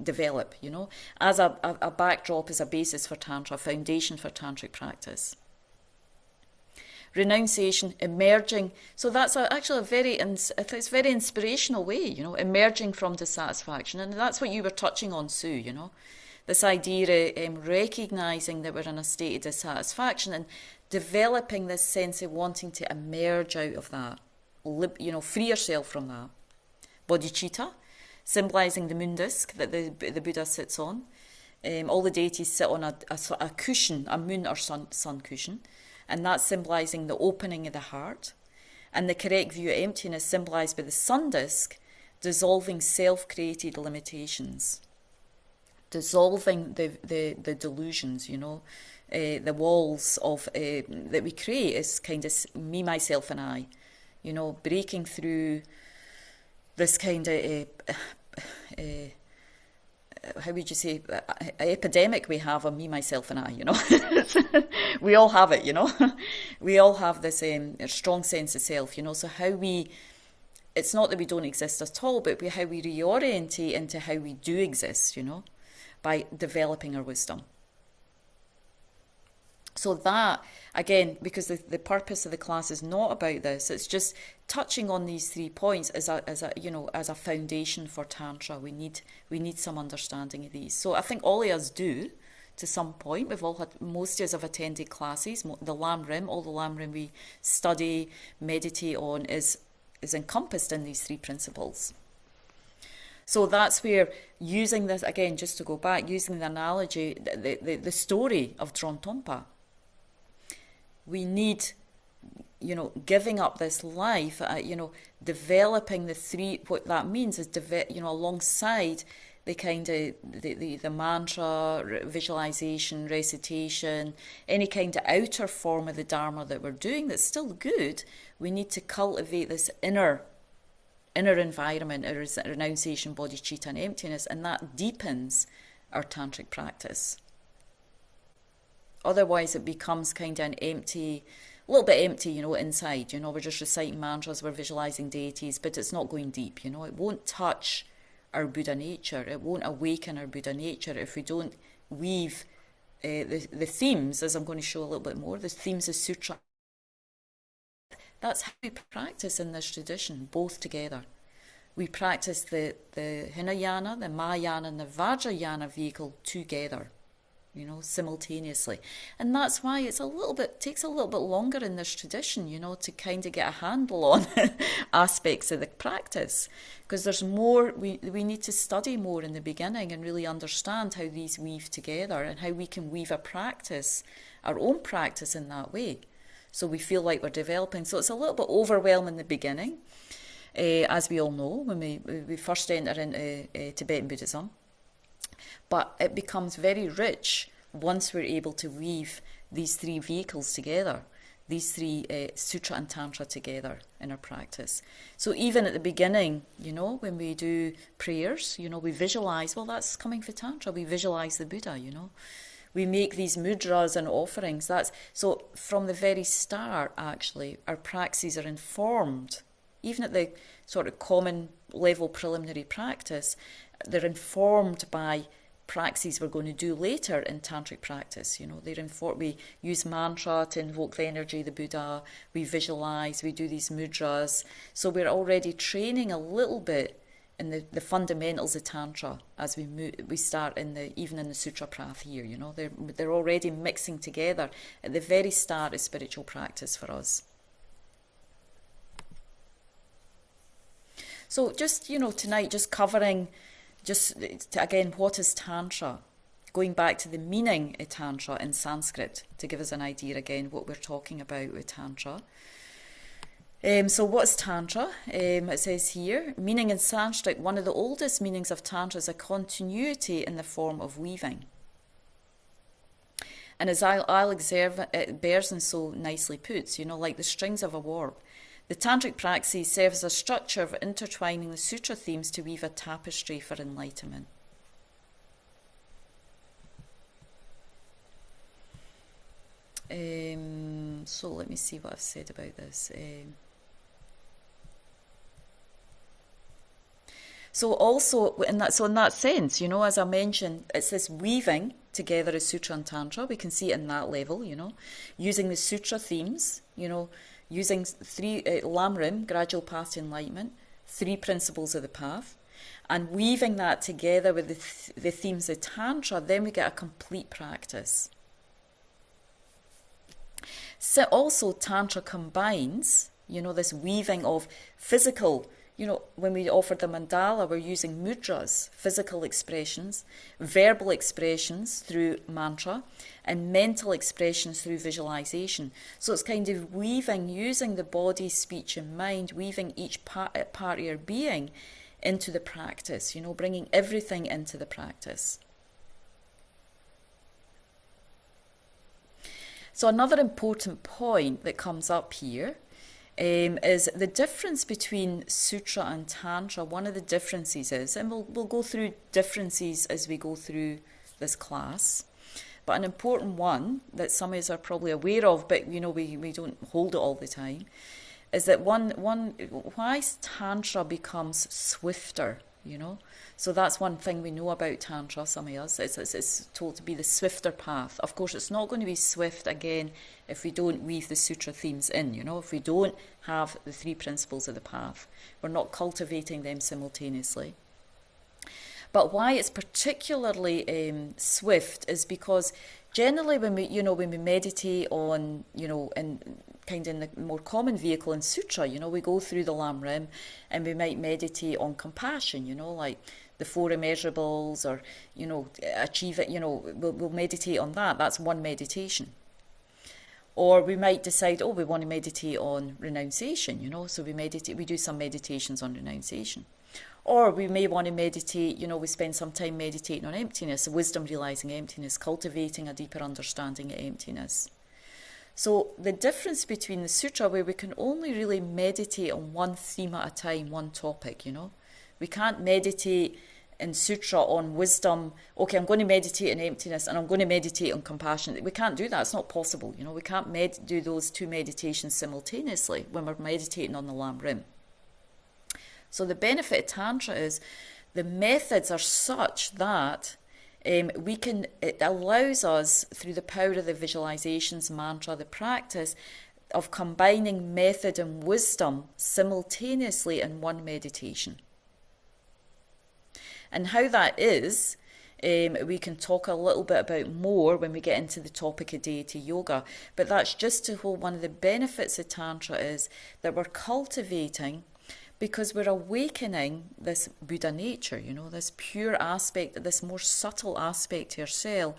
develop, you know, as a backdrop, as a basis for Tantra, a foundation for tantric practice. Renunciation, emerging. So that's it's a very inspirational way, you know, emerging from dissatisfaction. And that's what you were touching on, Sue, you know, this idea of recognising that we're in a state of dissatisfaction and developing this sense of wanting to emerge out of that, you know, free yourself from that. Bodhicitta, symbolising the moon disc that the Buddha sits on. All the deities sit on a cushion, a moon or sun cushion. And that's symbolising the opening of the heart. And the correct view of emptiness symbolised by the sun disk, dissolving self-created limitations. Dissolving the delusions, you know, the walls of that we create is kind of me, myself and I, you know, breaking through this kind of, how would you say, epidemic we have of me, myself and I, you know. We all have it, you know. We all have this strong sense of self, you know. So it's not that we don't exist at all, but how we reorientate into how we do exist, you know, by developing our wisdom. So that, again, because the purpose of the class is not about this, it's just touching on these 3 points as a foundation for Tantra. We need some understanding of these. So I think all of us do, to some point. Most of us have attended classes. The Lam Rim, all the Lam Rim we study, meditate on is encompassed in these 3 principles. So that's where, using this, again, just to go back, using the analogy, the story of Drontompa, we need, you know, giving up this life, you know, developing the 3, what that means is, you know, alongside the kind of, the mantra, visualization, recitation, any kind of outer form of the Dharma that we're doing that's still good, we need to cultivate this inner environment, renunciation, bodhicitta and emptiness, and that deepens our tantric practice. Otherwise it becomes kind of a little bit empty, you know, inside, you know, we're just reciting mantras, we're visualizing deities, but it's not going deep, you know, it won't touch our Buddha nature, it won't awaken our Buddha nature if we don't weave the themes, as I'm going to show a little bit more, the themes of sutra. That's how we practice in this tradition, both together. We practice the Hinayana, the Mahayana and the Vajrayana vehicle together, you know, simultaneously. And that's why takes a little bit longer in this tradition, you know, to kind of get a handle on aspects of the practice. Because there's more, we need to study more in the beginning and really understand how these weave together and how we can weave our own practice in that way. So we feel like we're developing. So it's a little bit overwhelming in the beginning, as we all know, when we first enter into Tibetan Buddhism. But it becomes very rich once we're able to weave these 3 vehicles together, these 3 sutra and tantra together in our practice. So even at the beginning, you know, when we do prayers, you know, we visualize, well, that's coming for tantra, we visualize the Buddha, you know. We make these mudras and offerings. So from the very start, actually, our praxis are informed, even at the sort of common level preliminary practice, they're informed by praxis we're going to do later in tantric practice. You know, we use mantra to invoke the energy of the Buddha, we visualize, we do these mudras. So we're already training a little bit in the fundamentals of Tantra as we start even in the Sutra Path here, you know, they're already mixing together at the very start of spiritual practice for us. So just, you know, tonight just covering just again, what is Tantra? Going back to the meaning of Tantra in Sanskrit to give us an idea again what we're talking about with Tantra. So what's Tantra? It says here, meaning in Sanskrit, one of the oldest meanings of Tantra is a continuity in the form of weaving. And as Alexander Berzin so nicely puts, like the strings of a warp, the tantric praxis serve as a structure of intertwining the sutra themes to weave a tapestry for enlightenment. So let me see what I've said about this. So also in that sense, as I mentioned, it's this weaving together as Sutra and Tantra. We can see it in that level, using the Sutra themes, using 3 Lamrim, gradual path to enlightenment, 3 principles of the path, and weaving that together with the themes of Tantra, then we get a complete practice. So also Tantra combines, this weaving of physical. When we offer the mandala, we're using mudras, physical expressions, verbal expressions through mantra, and mental expressions through visualization. So it's kind of weaving, using the body, speech, and mind, weaving each part of your being into the practice, bringing everything into the practice. So another important point that comes up here is the difference between Sutra and Tantra. One of the differences is, and we'll go through differences as we go through this class, but an important one that some of us are probably aware of, but we don't hold it all the time, is that why Tantra becomes swifter, So that's one thing we know about Tantra, some of us. It's told to be the swifter path. Of course, it's not going to be swift, again, if we don't weave the sutra themes in, if we don't have the 3 principles of the path. We're not cultivating them simultaneously. But why it's particularly swift is because generally when we meditate on, in kind of in the more common vehicle in sutra, we go through the Lamrim and we might meditate on compassion, like the 4 immeasurables, or, achieve it, we'll meditate on that. That's one meditation. Or we might decide, we want to meditate on renunciation, so we do some meditations on renunciation. Or we may want to meditate, we spend some time meditating on emptiness, wisdom realizing emptiness, cultivating a deeper understanding of emptiness. So the difference between the sutra, where we can only really meditate on one theme at a time, one topic, We can't meditate in sutra on wisdom. Okay, I'm going to meditate on emptiness and I'm going to meditate on compassion. We can't do that. It's not possible. We can't do those 2 meditations simultaneously when we're meditating on the Lamrim. So the benefit of Tantra is the methods are such that it allows us, through the power of the visualizations, mantra, the practice of combining method and wisdom simultaneously in one meditation. And how that is, we can talk a little bit about more when we get into the topic of deity yoga. But that's just to hold one of the benefits of Tantra is that we're cultivating, because we're awakening this Buddha nature, this pure aspect, this more subtle aspect to yourself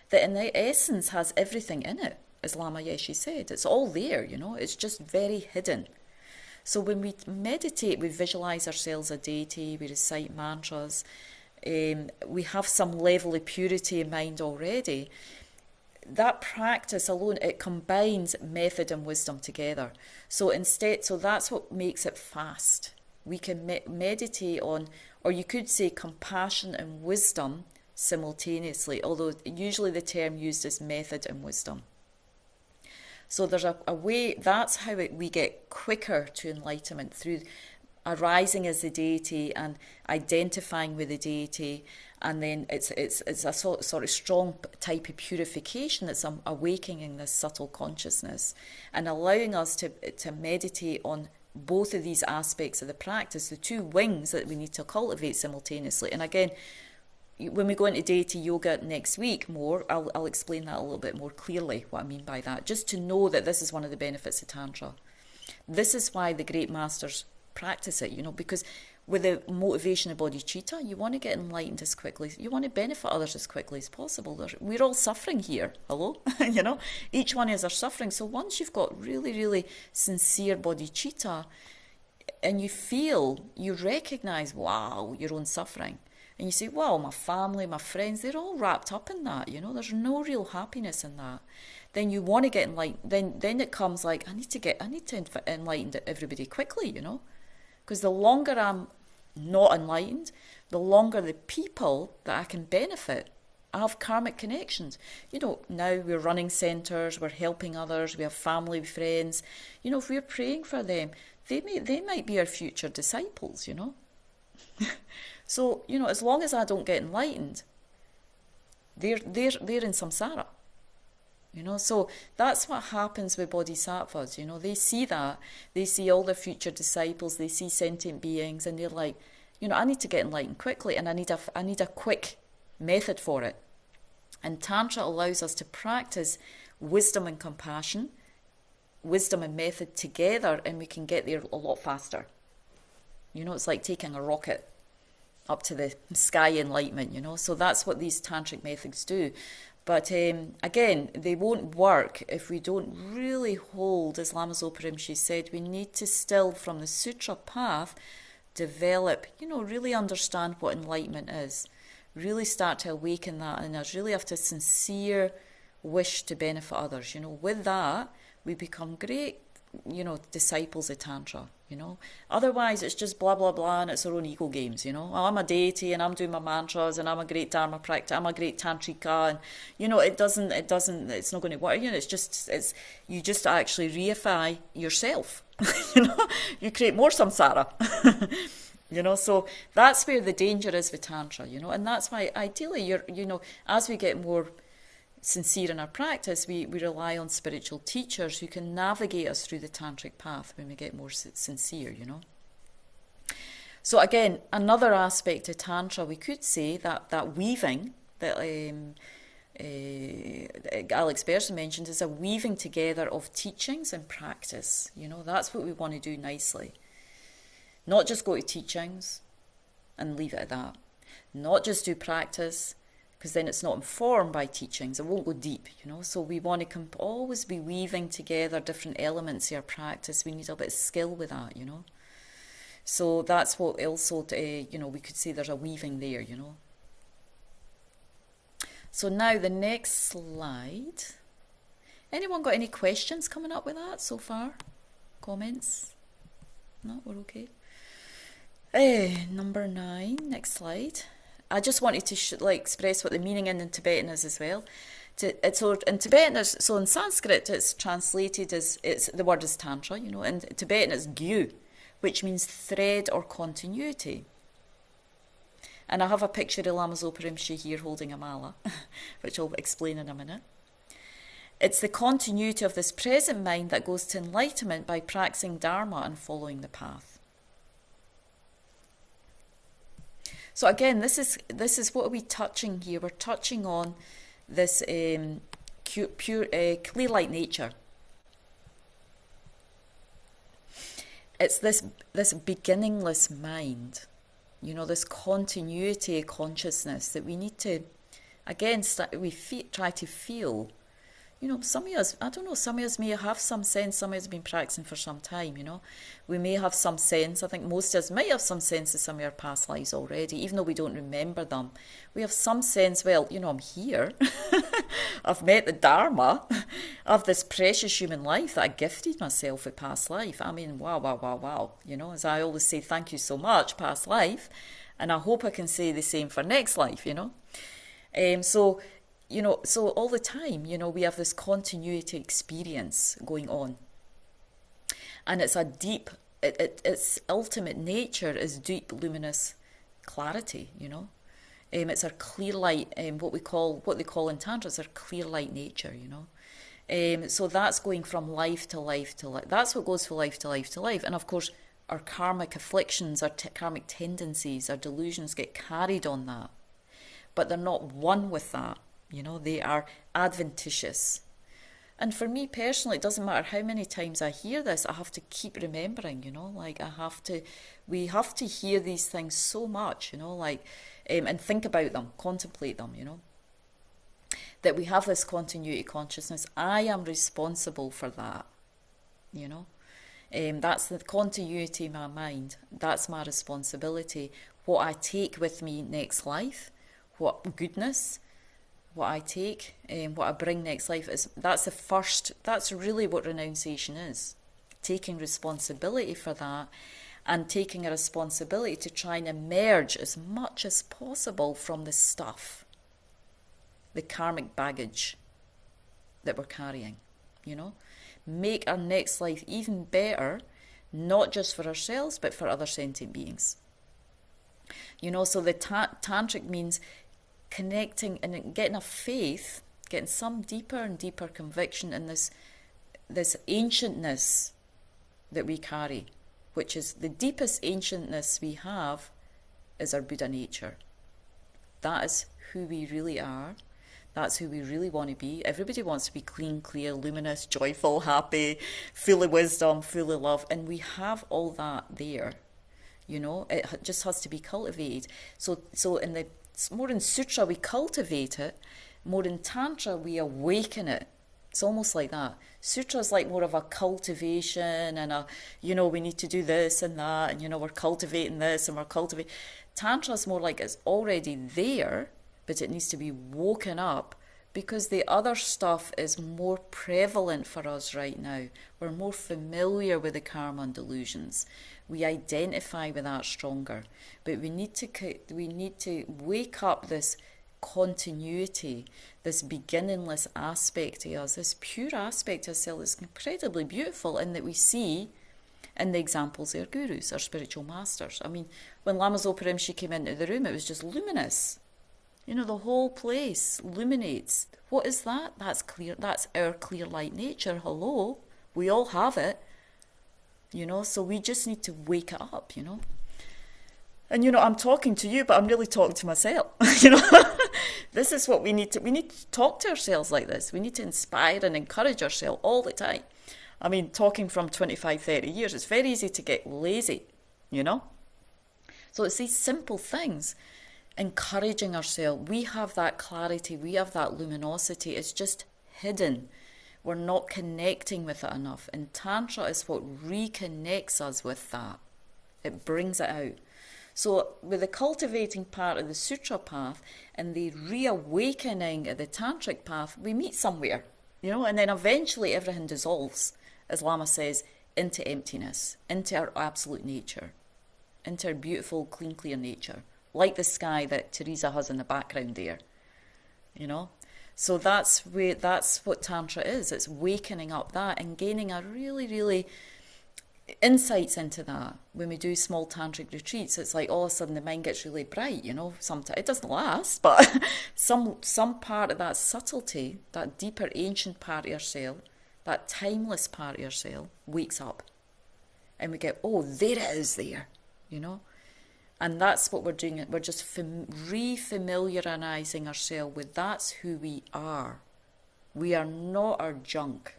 that in the essence has everything in it, as Lama Yeshe said. It's all there, it's just very hidden. So when we meditate, we visualize ourselves a deity, we recite mantras, we have some level of purity in mind already. That practice alone, it combines method and wisdom together. So that's what makes it fast. We can meditate on, or you could say compassion and wisdom simultaneously, although usually the term used is method and wisdom. So there's a way, that's how we get quicker to enlightenment, through arising as the deity and identifying with the deity, and then it's a sort of strong type of purification that's awakening this subtle consciousness and allowing us to meditate on both of these aspects of the practice, the 2 wings that we need to cultivate simultaneously. And again, when we go into deity yoga next week more, I'll explain that a little bit more clearly, what I mean by that, just to know that this is one of the benefits of Tantra. This is why the great masters practice it, because with the motivation of bodhicitta, you want to get enlightened as quickly, you want to benefit others as quickly as possible. We're all suffering here, hello? Each one of us are suffering. So once you've got really, really sincere bodhicitta, and you recognize, wow, your own suffering, and you say, wow, my family, my friends, they're all wrapped up in that, there's no real happiness in that. Then you want to get enlightened. Then it comes like, I need to enlighten everybody quickly, because the longer I'm not enlightened, the longer the people that I can benefit. I have karmic connections. Now we're running centres, we're helping others, we have family, friends. If we're praying for them, they might be our future disciples, So, as long as I don't get enlightened, they're in samsara. So that's what happens with bodhisattvas. They see that, they see all their future disciples, they see sentient beings, and they're like, I need to get enlightened quickly, and I need a quick method for it. And Tantra allows us to practice wisdom and compassion, wisdom and method together, and we can get there a lot faster. It's like taking a rocket up to the sky enlightenment, So that's what these tantric methods do. But again, they won't work if we don't really hold, as Lama Zopa Rinpoche said, we need to still, from the sutra path, develop, really understand what enlightenment is. Really start to awaken that in us, really have to sincere wish to benefit others. With that, we become great, disciples of Tantra, Otherwise, it's just blah, blah, blah, and it's our own ego games, Well, I'm a deity, and I'm doing my mantras, and I'm a great Dharma practitioner, I'm a great tantrika, and, it's not going to work, you just actually reify yourself, You create more samsara, So that's where the danger is with Tantra, And that's why, ideally, as we get more sincere in our practice, we rely on spiritual teachers who can navigate us through the tantric path when we get more sincere, So again, another aspect of Tantra, we could say that weaving that Alex Berson mentioned is a weaving together of teachings and practice. That's what we want to do nicely. Not just go to teachings and leave it at that. Not just do practice, because then it's not informed by teachings. It won't go deep, So we want to always be weaving together different elements of our practice. We need a bit of skill with that, So that's what also, we could say there's a weaving there, So now the next slide. Anyone got any questions coming up with that so far? Comments? No, we're okay. Number 9, next slide. I just wanted to express what the meaning in Tibetan is as well. So in Tibetan, so in Sanskrit, it's translated as, the word is Tantra, and Tibetan it's gyu, which means thread or continuity. And I have a picture of Lama Zopa Rinpoche here holding a mala, which I'll explain in a minute. It's the continuity of this present mind that goes to enlightenment by practicing Dharma and following the path. So again, this is what are we touching here? We're touching on this pure clear light nature. It's this beginningless mind, this continuity of consciousness that we need to, again, try to feel. Some of us, I don't know, some of us may have some sense, some of us have been practicing for some time, We may have some sense, I think most of us might have some sense of some of our past lives already, even though we don't remember them. We have some sense, well, I'm here, I've met the Dharma, of this precious human life that I gifted myself with past life. I mean, wow. As I always say, thank you so much, past life, and I hope I can say the same for next life, So all the time, we have this continuity experience going on. And it's a deep, its ultimate nature is deep luminous clarity, It's our clear light, what they call in Tantra is our clear light nature, So that's going from life to life to life. That's what goes from life to life to life. And of course, our karmic afflictions, our karmic tendencies, our delusions get carried on that. But they're not one with that. They are adventitious. And for me personally, it doesn't matter how many times I hear this, I have to keep remembering, like we have to hear these things so much, and think about them, contemplate them, that we have this continuity consciousness. I am responsible for that, that's the continuity in my mind. That's my responsibility. What I take with me next life, what goodness, what I take, what I bring next life, that's really what renunciation is. Taking responsibility for that, and taking a responsibility to try and emerge as much as possible from the stuff, the karmic baggage that we're carrying, Make our next life even better, not just for ourselves, but for other sentient beings. So the tantric means connecting and getting a faith, getting some deeper and deeper conviction in this ancientness that we carry, which is the deepest ancientness we have is our Buddha nature. That is who we really are. That's who we really want to be. Everybody wants to be clean, clear, luminous, joyful, happy, full of wisdom, full of love. And we have all that there. It just has to be cultivated. So more in Sutra, we cultivate it. More in Tantra, we awaken it. It's almost like that. Sutra is like more of a cultivation and we need to do this and that. And, we're cultivating this and we're cultivating. Tantra is more like it's already there, but it needs to be woken up because the other stuff is more prevalent for us right now. We're more familiar with the karma and delusions. We identify with that stronger. But we need to wake up this continuity, this beginningless aspect of us, this pure aspect of ourselves is incredibly beautiful in that we see in the examples of our gurus, our spiritual masters. I mean, when Lama Zopa Rinpoche came into the room, it was just luminous. The whole place illuminates. What is that? That's clear. That's our clear light nature. Hello. We all have it. So we just need to wake it up, And, I'm talking to you, but I'm really talking to myself. This is what we need to talk to ourselves like this. We need to inspire and encourage ourselves all the time. I mean, talking from 25, 30 years, it's very easy to get lazy, So it's these simple things. Encouraging ourselves. We have that clarity. We have that luminosity. It's just hidden. We're not connecting with it enough. And Tantra is what reconnects us with that. It brings it out. So with the cultivating part of the Sutra path and the reawakening of the Tantric path, we meet somewhere, and then eventually everything dissolves, as Lama says, into emptiness, into our absolute nature, into our beautiful, clean, clear nature. Like the sky that Teresa has in the background there, So that's what Tantra is. It's wakening up that and gaining a really, really insights into that. When we do small tantric retreats, it's like all of a sudden the mind gets really bright, Sometimes it doesn't last, but some part of that subtlety, that deeper ancient part of yourself, that timeless part of yourself wakes up. And we get, oh, there it is there, And that's what we're doing. We're just re-familiarizing ourselves with that's who we are. We are not our junk.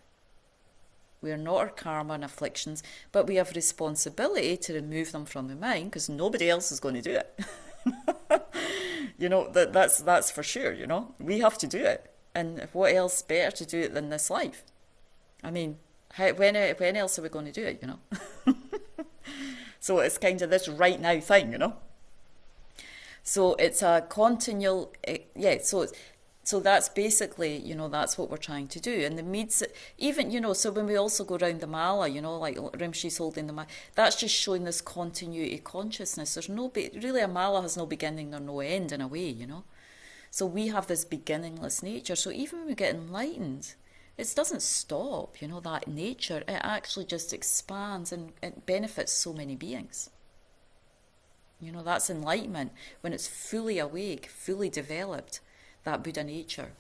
We are not our karma and afflictions, but we have responsibility to remove them from the mind because nobody else is going to do it. That's for sure, We have to do it. And what else better to do it than this life? I mean, when else are we going to do it, So it's kind of this right now thing, So it's a continual, So that's basically, that's what we're trying to do. And the meads, even, so when we also go around the mala, like Rinpoche's holding the mala, that's just showing this continuity consciousness. There's really a mala has no beginning nor no end in a way, So we have this beginningless nature. So even when we get enlightened, it doesn't stop, that nature. It actually just expands and it benefits so many beings. That's enlightenment when it's fully awake, fully developed, that Buddha nature.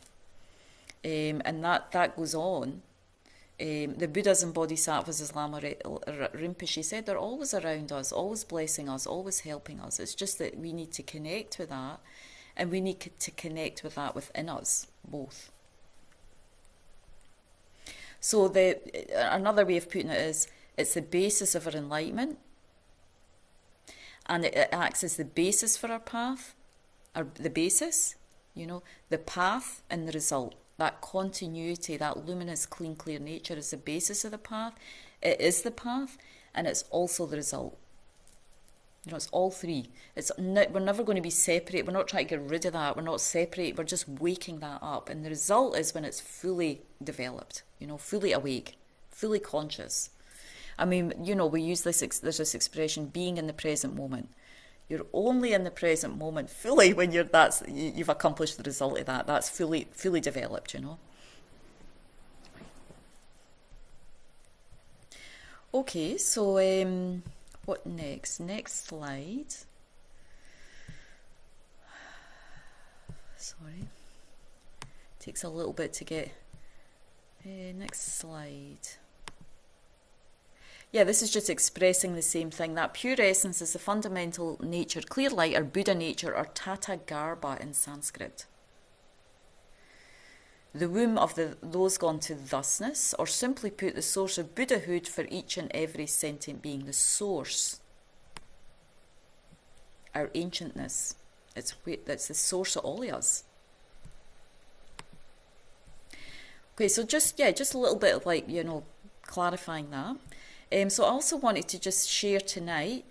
And that goes on. The Buddhas and Bodhisattvas, as Lama Rinpoche said, they're always around us, always blessing us, always helping us. It's just that we need to connect with that, and we need to connect with that within us, both. So another way of putting it is, it's the basis of our enlightenment, and it acts as the basis for our path, or the basis, the path and the result. That continuity, that luminous, clean, clear nature is the basis of the path. It is the path, and it's also the result. It's all three. We're never going to be separate. We're not trying to get rid of that. We're not separate. We're just waking that up. And the result is when it's fully developed, fully awake, fully conscious. I mean, we use there's this expression, being in the present moment. You're only in the present moment fully when you've accomplished the result of that. That's fully developed, Okay, so what next? Next slide. Sorry. Takes a little bit to get. Next slide. Yeah, this is just expressing the same thing. That pure essence is the fundamental nature, clear light, or Buddha nature, or Tata Garbha in Sanskrit. The womb of those gone to thusness, or simply put, the source of Buddhahood for each and every sentient being. The source. Our ancientness. That's the source of all of us. Okay, so just a little bit of clarifying that. So I also wanted to just share tonight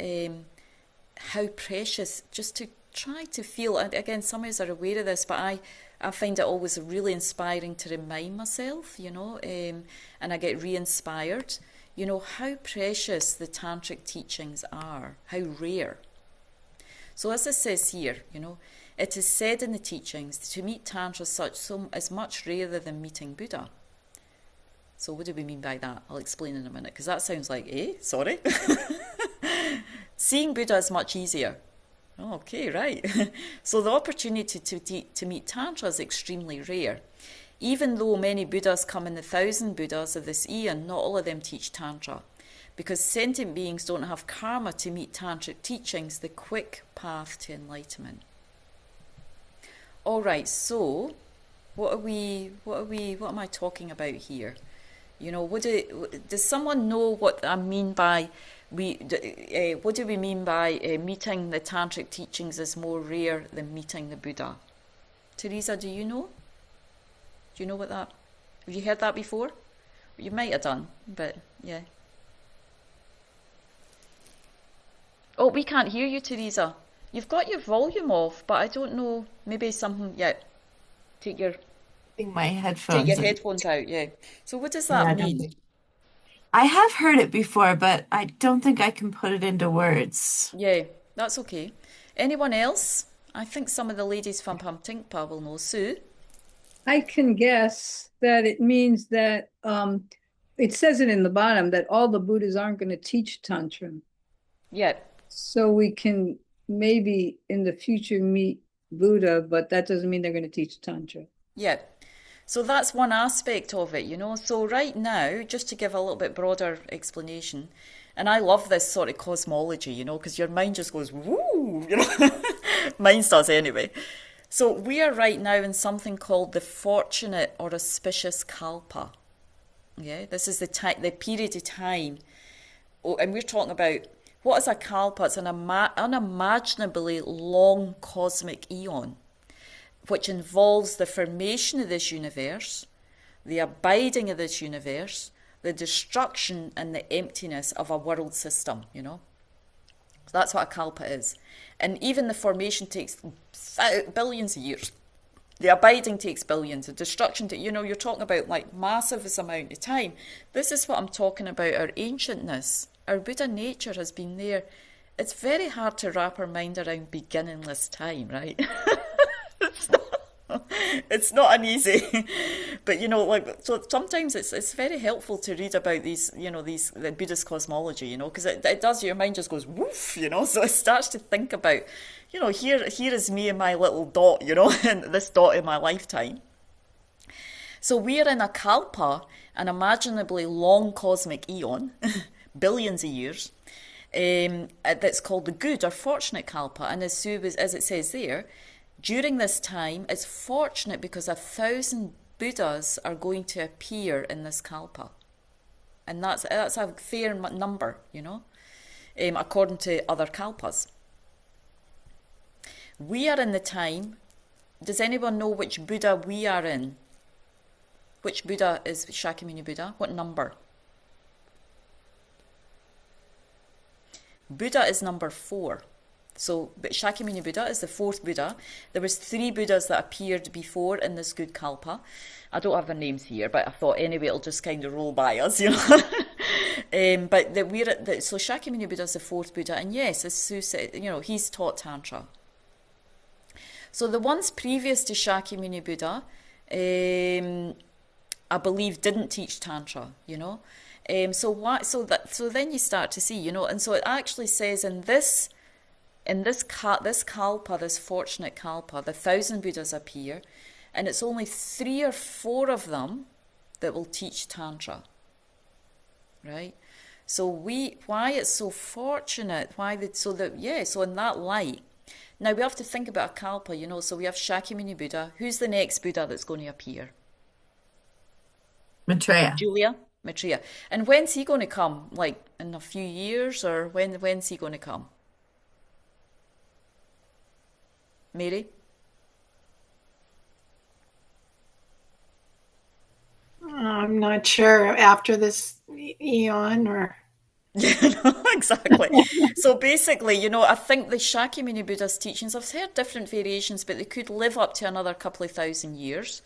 how precious, just to try to feel, and again, some of us are aware of this, but I find it always really inspiring to remind myself, and I get re-inspired, how precious the tantric teachings are, how rare. So as it says here, it is said in the teachings to meet Tantra is much rarer than meeting Buddha. So what do we mean by that? I'll explain in a minute, because that sounds like, sorry? Seeing Buddha is much easier. Oh, okay, right. So the opportunity to meet Tantra is extremely rare. Even though many Buddhas come in the 1,000 Buddhas of this eon, not all of them teach Tantra. Because sentient beings don't have karma to meet Tantric teachings, the quick path to enlightenment. All right, so what am I talking about here? Does someone know what I mean by what do we mean by meeting the tantric teachings is more rare than meeting the Buddha? Teresa, do you know? Do you know what that? Have you heard that before? You might have done, but yeah. Oh, we can't hear you, Teresa. You've got your volume off, but I don't know. Maybe something. Yeah. Take your headphones out. Yeah. So what does that mean? I have heard it before, but I don't think I can put it into words. Yeah, that's okay. Anyone else? I think some of the ladies from Pamtinkpa will know. Sue? I can guess that it means that it says it in the bottom that all the Buddhas aren't going to teach Tantra. Yeah. So we can maybe in the future meet Buddha, but that doesn't mean they're going to teach Tantra. Yeah. So that's one aspect of it, So right now, just to give a little bit broader explanation, and I love this sort of cosmology, because your mind just goes, woo, Mine does anyway. So we are right now in something called the fortunate or auspicious kalpa. Yeah, this is the period of time. Oh, and we're talking about, what is a kalpa? It's an unimaginably long cosmic eon, which involves the formation of this universe, the abiding of this universe, the destruction and the emptiness of a world system, So that's what a kalpa is. And even the formation takes billions of years. The abiding takes billions. The destruction, you're talking about massive amount of time. This is what I'm talking about, our ancientness. Our Buddha nature has been there. It's very hard to wrap our mind around beginningless time, right? It's not an easy, but so sometimes it's very helpful to read about the Buddhist cosmology, because it does, your mind just goes woof, so it starts to think about, here is me and my little dot, and this dot in my lifetime. So we're in a kalpa, an imaginably long cosmic eon, billions of years, that's called the good or fortunate kalpa, and as it says there, during this time, it's fortunate because 1,000 Buddhas are going to appear in this kalpa. And that's a fair number, according to other kalpas. We are in the time. Does anyone know which Buddha we are in? Which Buddha is Shakyamuni Buddha? What number? Buddha is number 4. So Shakyamuni Buddha is the 4th Buddha. There was 3 Buddhas that appeared before in this good kalpa. I don't have their names here, but I thought anyway it'll just kind of roll by us, so Shakyamuni Buddha is the 4th Buddha, and yes, as Sue said, he's taught Tantra. So the ones previous to Shakyamuni Buddha, I believe, didn't teach Tantra, So then you start to see, and so it actually says in this kalpa, this fortunate kalpa, the 1,000 Buddhas appear, and it's only 3 or 4 of them that will teach Tantra, right? So why it's so fortunate, so in that light. Now we have to think about a kalpa, so we have Shakyamuni Buddha. Who's the next Buddha that's going to appear? Maitreya. Julia? Maitreya. And when's he going to come? Like in a few years, or when's he going to come? Mary? I'm not sure, after this eon or... Yeah, exactly. So basically, I think the Shakyamuni Buddha's teachings, I've heard different variations, but they could live up to another couple of thousand years,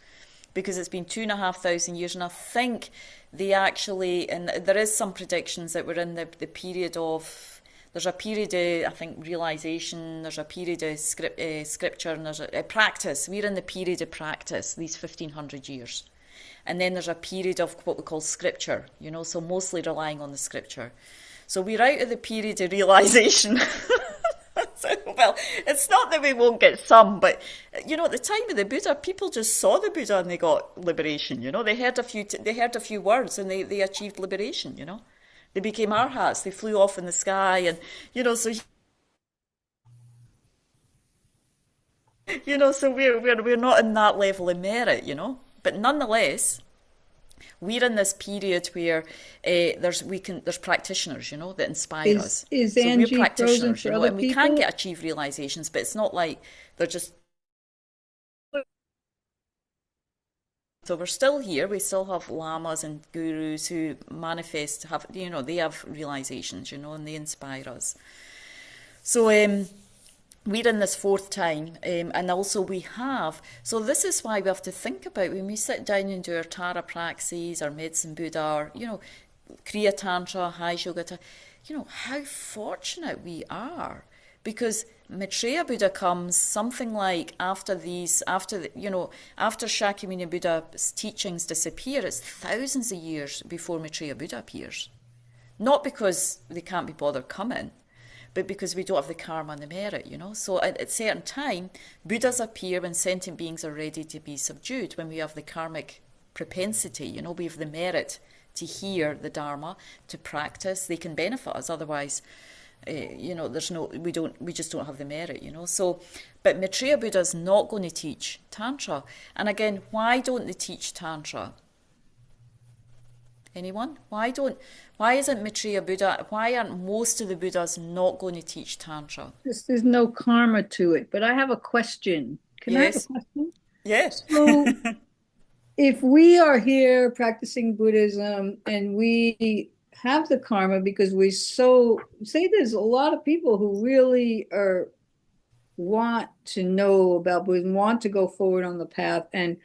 because it's been 2,500 years, and I think they actually, and there is some predictions that we're in the period of, there's a period of, I think, realization, there's a period of scripture, and there's a practice. We're in the period of practice, these 1,500 years. And then there's a period of what we call scripture, so mostly relying on the scripture. So we're out of the period of realization. Well, it's not that we won't get some, but, at the time of the Buddha, people just saw the Buddha and they got liberation, They heard a few words and they achieved liberation, They became arhats, they flew off in the sky, and, so... So we're not in that level of merit, But nonetheless, we're in this period where there's practitioners, that inspire us. Is So Angie we're frozen practitioners, for other and we people? can achieve realizations, but it's not like they're just. So we're still here. We still have lamas and gurus who manifest, they have realizations, and they inspire us. So we're in this 4th time, and also we have, so this is why we have to think about when we sit down and do our Tara praxis, our medicine Buddha, or, Kriya Tantra, High Yoga, how fortunate we are. Because Maitreya Buddha comes something like after Shakyamuni Buddha's teachings disappear, it's thousands of years before Maitreya Buddha appears. Not because they can't be bothered coming, but because we don't have the karma and the merit, So at a certain time, Buddhas appear when sentient beings are ready to be subdued, when we have the karmic propensity, we have the merit to hear the Dharma, to practice. They can benefit us, otherwise, we just don't have the merit, So, but Maitreya Buddha's not going to teach Tantra. And again, why don't they teach Tantra? Anyone? Why isn't Maitreya Buddha, why aren't most of the Buddhas not going to teach Tantra? There's no karma to it, but I have a question. Can I have a Yes. question? Yes. So if we are here practicing Buddhism and we have the karma because say there's a lot of people who really want to know about Buddhism, want to go forward on the path, and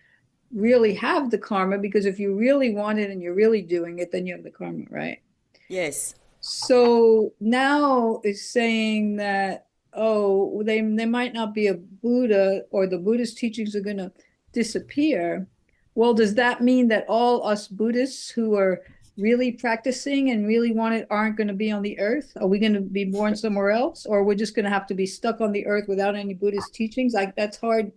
really have the karma, because if you really want it and you're really doing it, then you have the karma, right? Yes. So now it's saying that, they might not be a Buddha, or the Buddhist teachings are going to disappear. Well, does that mean that all us Buddhists who are really practicing and really want it aren't going to be on the earth? Are we going to be born somewhere else, or we're just going to have to be stuck on the earth without any Buddhist teachings? Like, that's hard.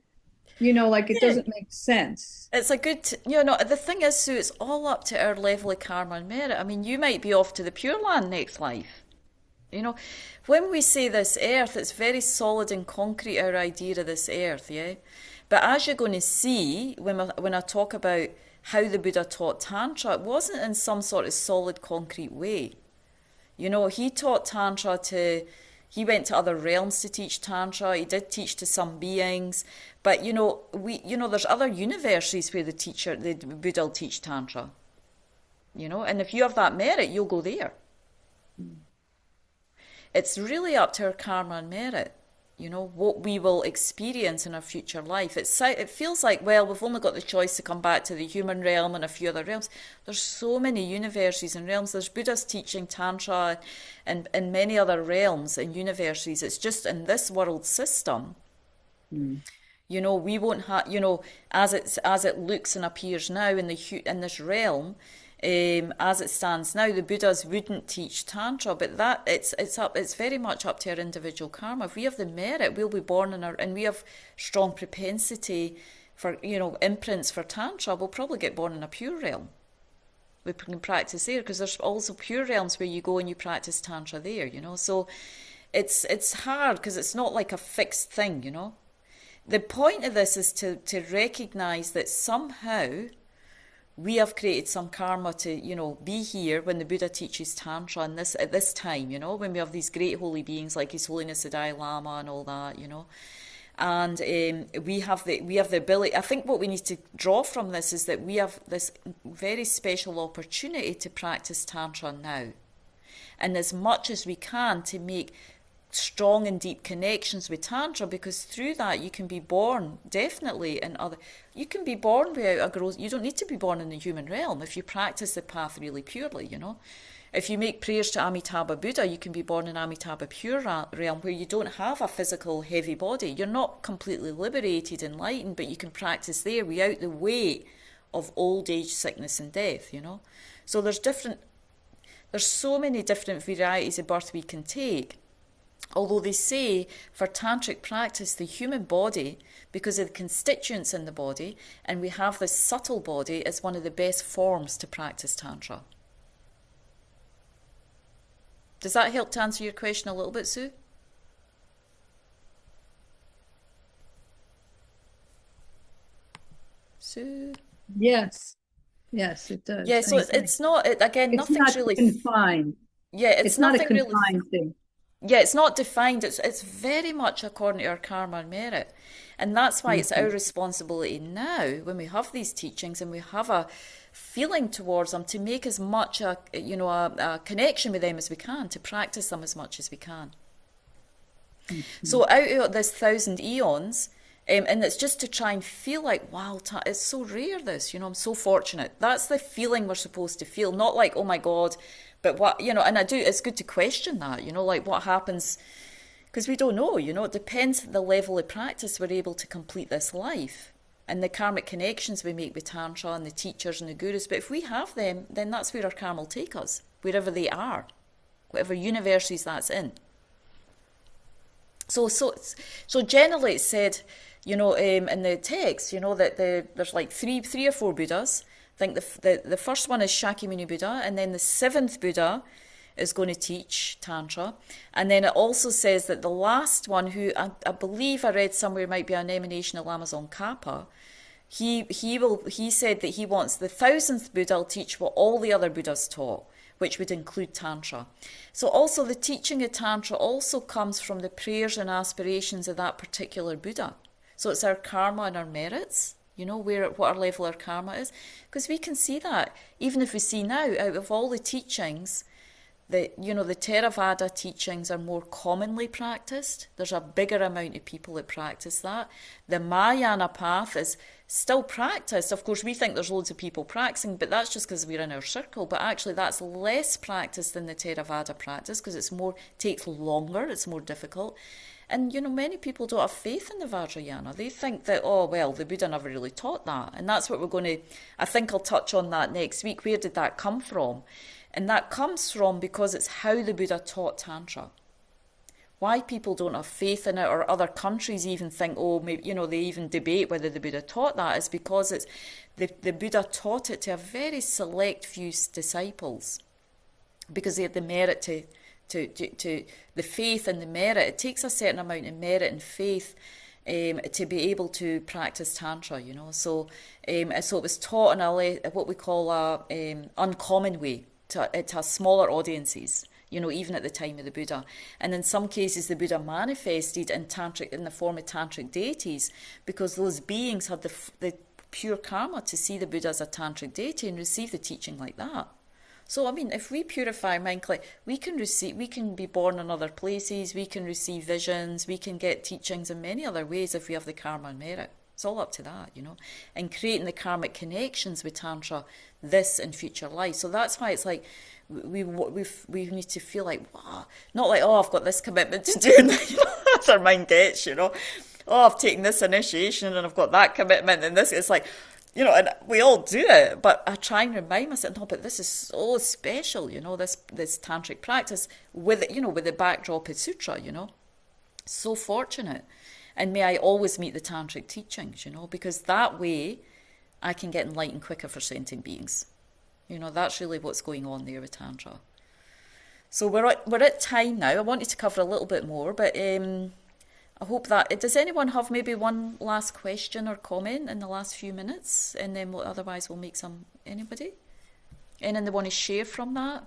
It doesn't make sense. It's a good, the thing is, Sue, it's all up to our level of karma and merit. I mean, you might be off to the Pure Land next life. When we say this earth, it's very solid and concrete, our idea of this earth, yeah? But as you're going to see, when I talk about how the Buddha taught Tantra, it wasn't in some sort of solid, concrete way. You know, he taught Tantra he went to other realms to teach Tantra. He did teach to some beings. But, there's other universes where the Buddha will teach Tantra. And if you have that merit, you'll go there. It's really up to our karma and merit, what we will experience in our future life. It feels like, well, we've only got the choice to come back to the human realm and a few other realms. There's so many universes and realms. There's Buddhas teaching Tantra and in many other realms and universes. It's just in this world system. We won't have, as it looks and appears now in this realm, as it stands now, the Buddhas wouldn't teach Tantra, but it's very much up to our individual karma. If we have the merit, we'll be born and we have strong propensity for, imprints for Tantra, we'll probably get born in a pure realm. We can practice there, because there's also pure realms where you go and you practice Tantra there, So it's hard, because it's not like a fixed thing, The point of this is to recognise that somehow we have created some karma to, be here when the Buddha teaches Tantra at this time, when we have these great holy beings like His Holiness the Dalai Lama and all that, And we have the ability. I think what we need to draw from this is that we have this very special opportunity to practice Tantra now. And as much as we can to make strong and deep connections with Tantra, because through that you can be born definitely you can be born without a growth. You don't need to be born in the human realm if you practice the path really purely, If you make prayers to Amitabha Buddha, you can be born in Amitabha pure realm where you don't have a physical heavy body. You're not completely liberated, enlightened, but you can practice there without the weight of old age, sickness and death, So there's so many different varieties of birth we can take. Although they say for tantric practice, the human body, because of the constituents in the body, and we have this subtle body, is one of the best forms to practice Tantra. Does that help to answer your question a little bit, Sue? Sue? Yes, it does. Yeah, so it's not, nothing's not really confined. Yeah, it's not a confined thing. Yeah, it's not defined. It's very much according to our karma and merit. And that's why it's our responsibility now, when we have these teachings and we have a feeling towards them, to make as much a connection with them as we can, to practice them as much as we can. So out of this 1,000 eons, and it's just to try and feel like, wow, it's so rare this, I'm so fortunate. That's the feeling we're supposed to feel, not like, oh my God, but what, and it's good to question that, like what happens, because we don't know, it depends on the level of practice we're able to complete this life and the karmic connections we make with Tantra and the teachers and the gurus. But if we have them, then that's where our karma will take us, wherever they are, whatever universes that's in. So generally it's said, in the text, that there's like three or four Buddhas. I think the first one is Shakyamuni Buddha, and then the seventh Buddha is going to teach Tantra. And then it also says that the last one, who I believe I read somewhere might be an emanation of Lama Tsongkhapa, he said that he wants the 1,000th Buddha will teach what all the other Buddhas taught, which would include Tantra. So also the teaching of Tantra also comes from the prayers and aspirations of that particular Buddha. So it's our karma and our merits, what our level of karma is. Because we can see that, even if we see now, out of all the teachings, the Theravada teachings are more commonly practiced. There's a bigger amount of people that practice that. The Mahayana path is still practiced. Of course, we think there's loads of people practicing, but that's just because we're in our circle. But actually, that's less practiced than the Theravada practice, because takes longer, it's more difficult. And, many people don't have faith in the Vajrayana. They think that, the Buddha never really taught that. And that's what I think I'll touch on that next week. Where did that come from? And that comes from because it's how the Buddha taught Tantra. Why people don't have faith in it, or other countries even think, maybe, they even debate whether the Buddha taught that, is because it's the Buddha taught it to a very select few disciples, because they had the merit to the faith and the merit. It takes a certain amount of merit and faith to be able to practice Tantra, you know. So so it was taught in what we call a uncommon way to smaller audiences, you know, even at the time of the Buddha. And in some cases, the Buddha manifested in the form of tantric deities, because those beings had the pure karma to see the Buddha as a tantric deity and receive the teaching like that. So, I mean, if we purify mind, we can be born in other places, we can receive visions, we can get teachings in many other ways if we have the karma and merit. It's all up to that, you know, and creating the karmic connections with Tantra, this and future life. So that's why it's like we need to feel like, wow, not like, oh, I've got this commitment to do, you know, that's our mind gets, you know. Oh, I've taken this initiation and I've got that commitment and this. It's like, you know, and we all do it, but I try and remind myself, no, but this is so special, you know, this tantric practice with, you know, with the backdrop of sutra, you know. So fortunate. And may I always meet the tantric teachings, you know, because that way I can get enlightened quicker for sentient beings. You know, that's really what's going on there with Tantra. So we're at time now. I wanted to cover a little bit more, but I hope that... Does anyone have maybe one last question or comment in the last few minutes? And then otherwise we'll make some... Anybody? Anyone they want to share from that?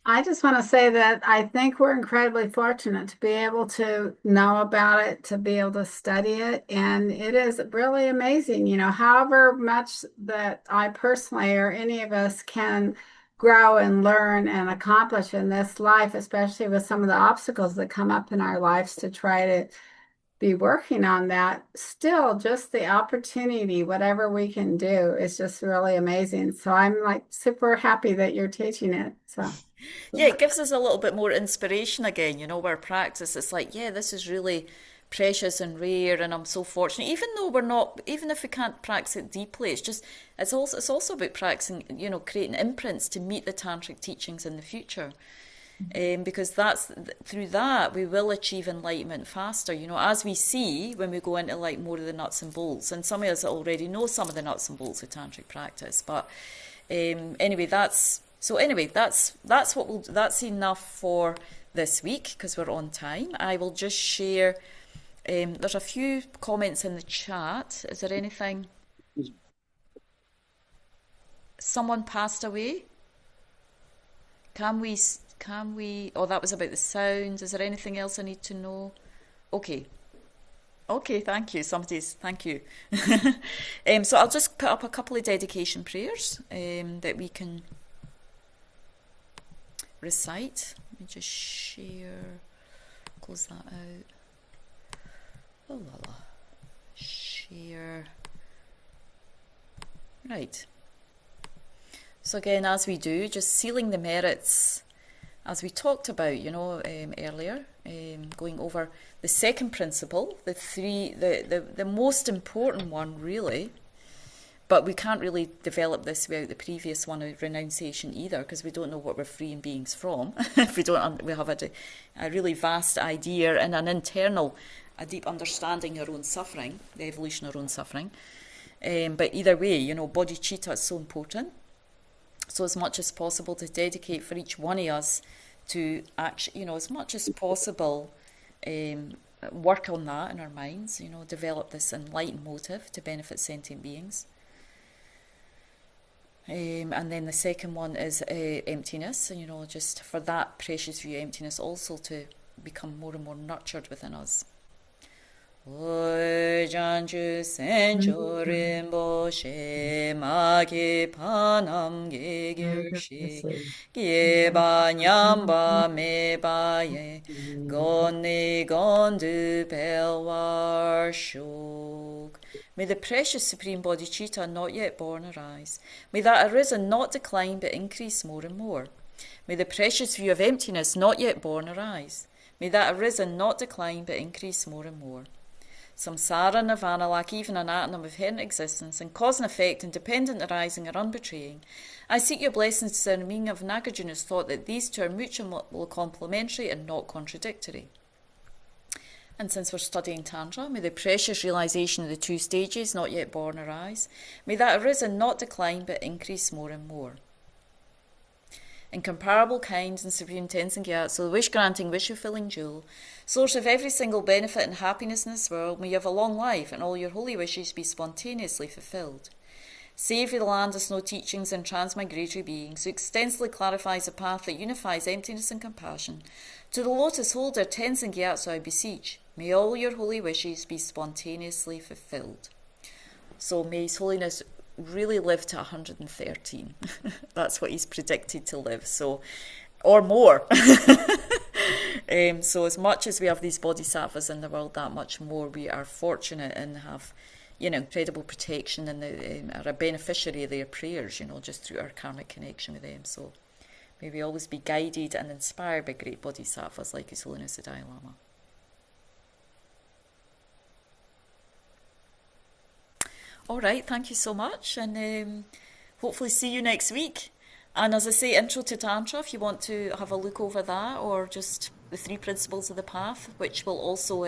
I just want to say that I think we're incredibly fortunate to be able to know about it, to be able to study it. And it is really amazing, you know, however much that I personally or any of us can grow and learn and accomplish in this life, especially with some of the obstacles that come up in our lives to try to be working on that. Still, just the opportunity, whatever we can do, is just really amazing. So I'm like super happy that you're teaching it. So yeah, it gives us a little bit more inspiration again, you know, our practice. It's like, yeah, this is really precious and rare, and I'm so fortunate. Even if we can't practice it deeply, it's also about practicing, you know, creating imprints to meet the tantric teachings in the future. Because through that we will achieve enlightenment faster, you know, as we see when we go into like more of the nuts and bolts. And some of us already know some of the nuts and bolts of tantric practice. But anyway, that's enough for this week because we're on time. I will just share. There's a few comments in the chat. Is there anything? Someone passed away. Can we, oh, that was about the sounds. Is there anything else I need to know? Okay, thank you. Thank you. So I'll just put up a couple of dedication prayers that we can recite. Let me just share, close that out. Oh la la. Share. Right. So again, as we do, just sealing the merits, as we talked about, you know, earlier, going over the second principle, the most important one, really. But we can't really develop this without the previous one of renunciation either, because we don't know what we're freeing beings from. If we have a really vast idea and a deep understanding of our own suffering, the evolution of our own suffering. But either way, you know, bodhicitta is so important. So as much as possible to dedicate for each one of us to actually, you know, as much as possible, work on that in our minds, you know, develop this enlightened motive to benefit sentient beings. And then the second one is emptiness, you know, just for that precious view emptiness also to become more and more nurtured within us. Oi janju senjo rimbo she ma ge panam ge gyurshi ge ba nyamba me ba ye goni gondu pelwar shok. May the precious supreme bodhicitta not yet born arise. May that arisen not decline but increase more and more. May the precious view of emptiness not yet born arise. May that arisen not decline but increase more and more. Samsara, nirvana lack even an atom of inherent existence, and cause and effect, independent arising or unbetraying. I seek your blessings to discern the meaning of Nagarjuna's thought that these two are mutually complementary and not contradictory. And since we're studying Tantra, may the precious realization of the two stages not yet born arise. May that arisen not decline but increase more and more. incomparable, kind, and supreme Tenzin Gyatso, the wish-granting, wish-fulfilling jewel, source of every single benefit and happiness in this world, may you have a long life and all your holy wishes be spontaneously fulfilled. Save the land of snow teachings and transmigratory beings, who extensively clarifies a path that unifies emptiness and compassion. To the lotus holder Tenzin Gyatso I beseech, may all your holy wishes be spontaneously fulfilled. So may His Holiness really live to 113. That's what he's predicted to live, so, or more. So as much as we have these bodhisattvas in the world, that much more we are fortunate and have, incredible protection and are a beneficiary of their prayers, just through our karmic connection with them. So may we always be guided and inspired by great bodhisattvas like His Holiness the Dalai Lama. All right, thank you so much, and hopefully see you next week. And as I say, Intro to Tantra, if you want to have a look over that, or just the 3 principles of the path, which will also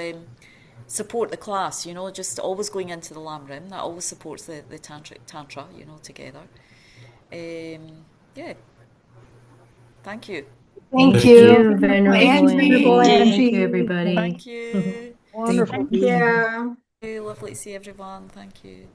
support the class, just always going into the Lam Rim, that always supports the Tantra, together. Yeah. Thank you. Thank Thank you. you, Venerable Venerable Angie. Thank you, everybody. Thank you. Wonderful. Thank you. Lovely to see everyone. Thank you.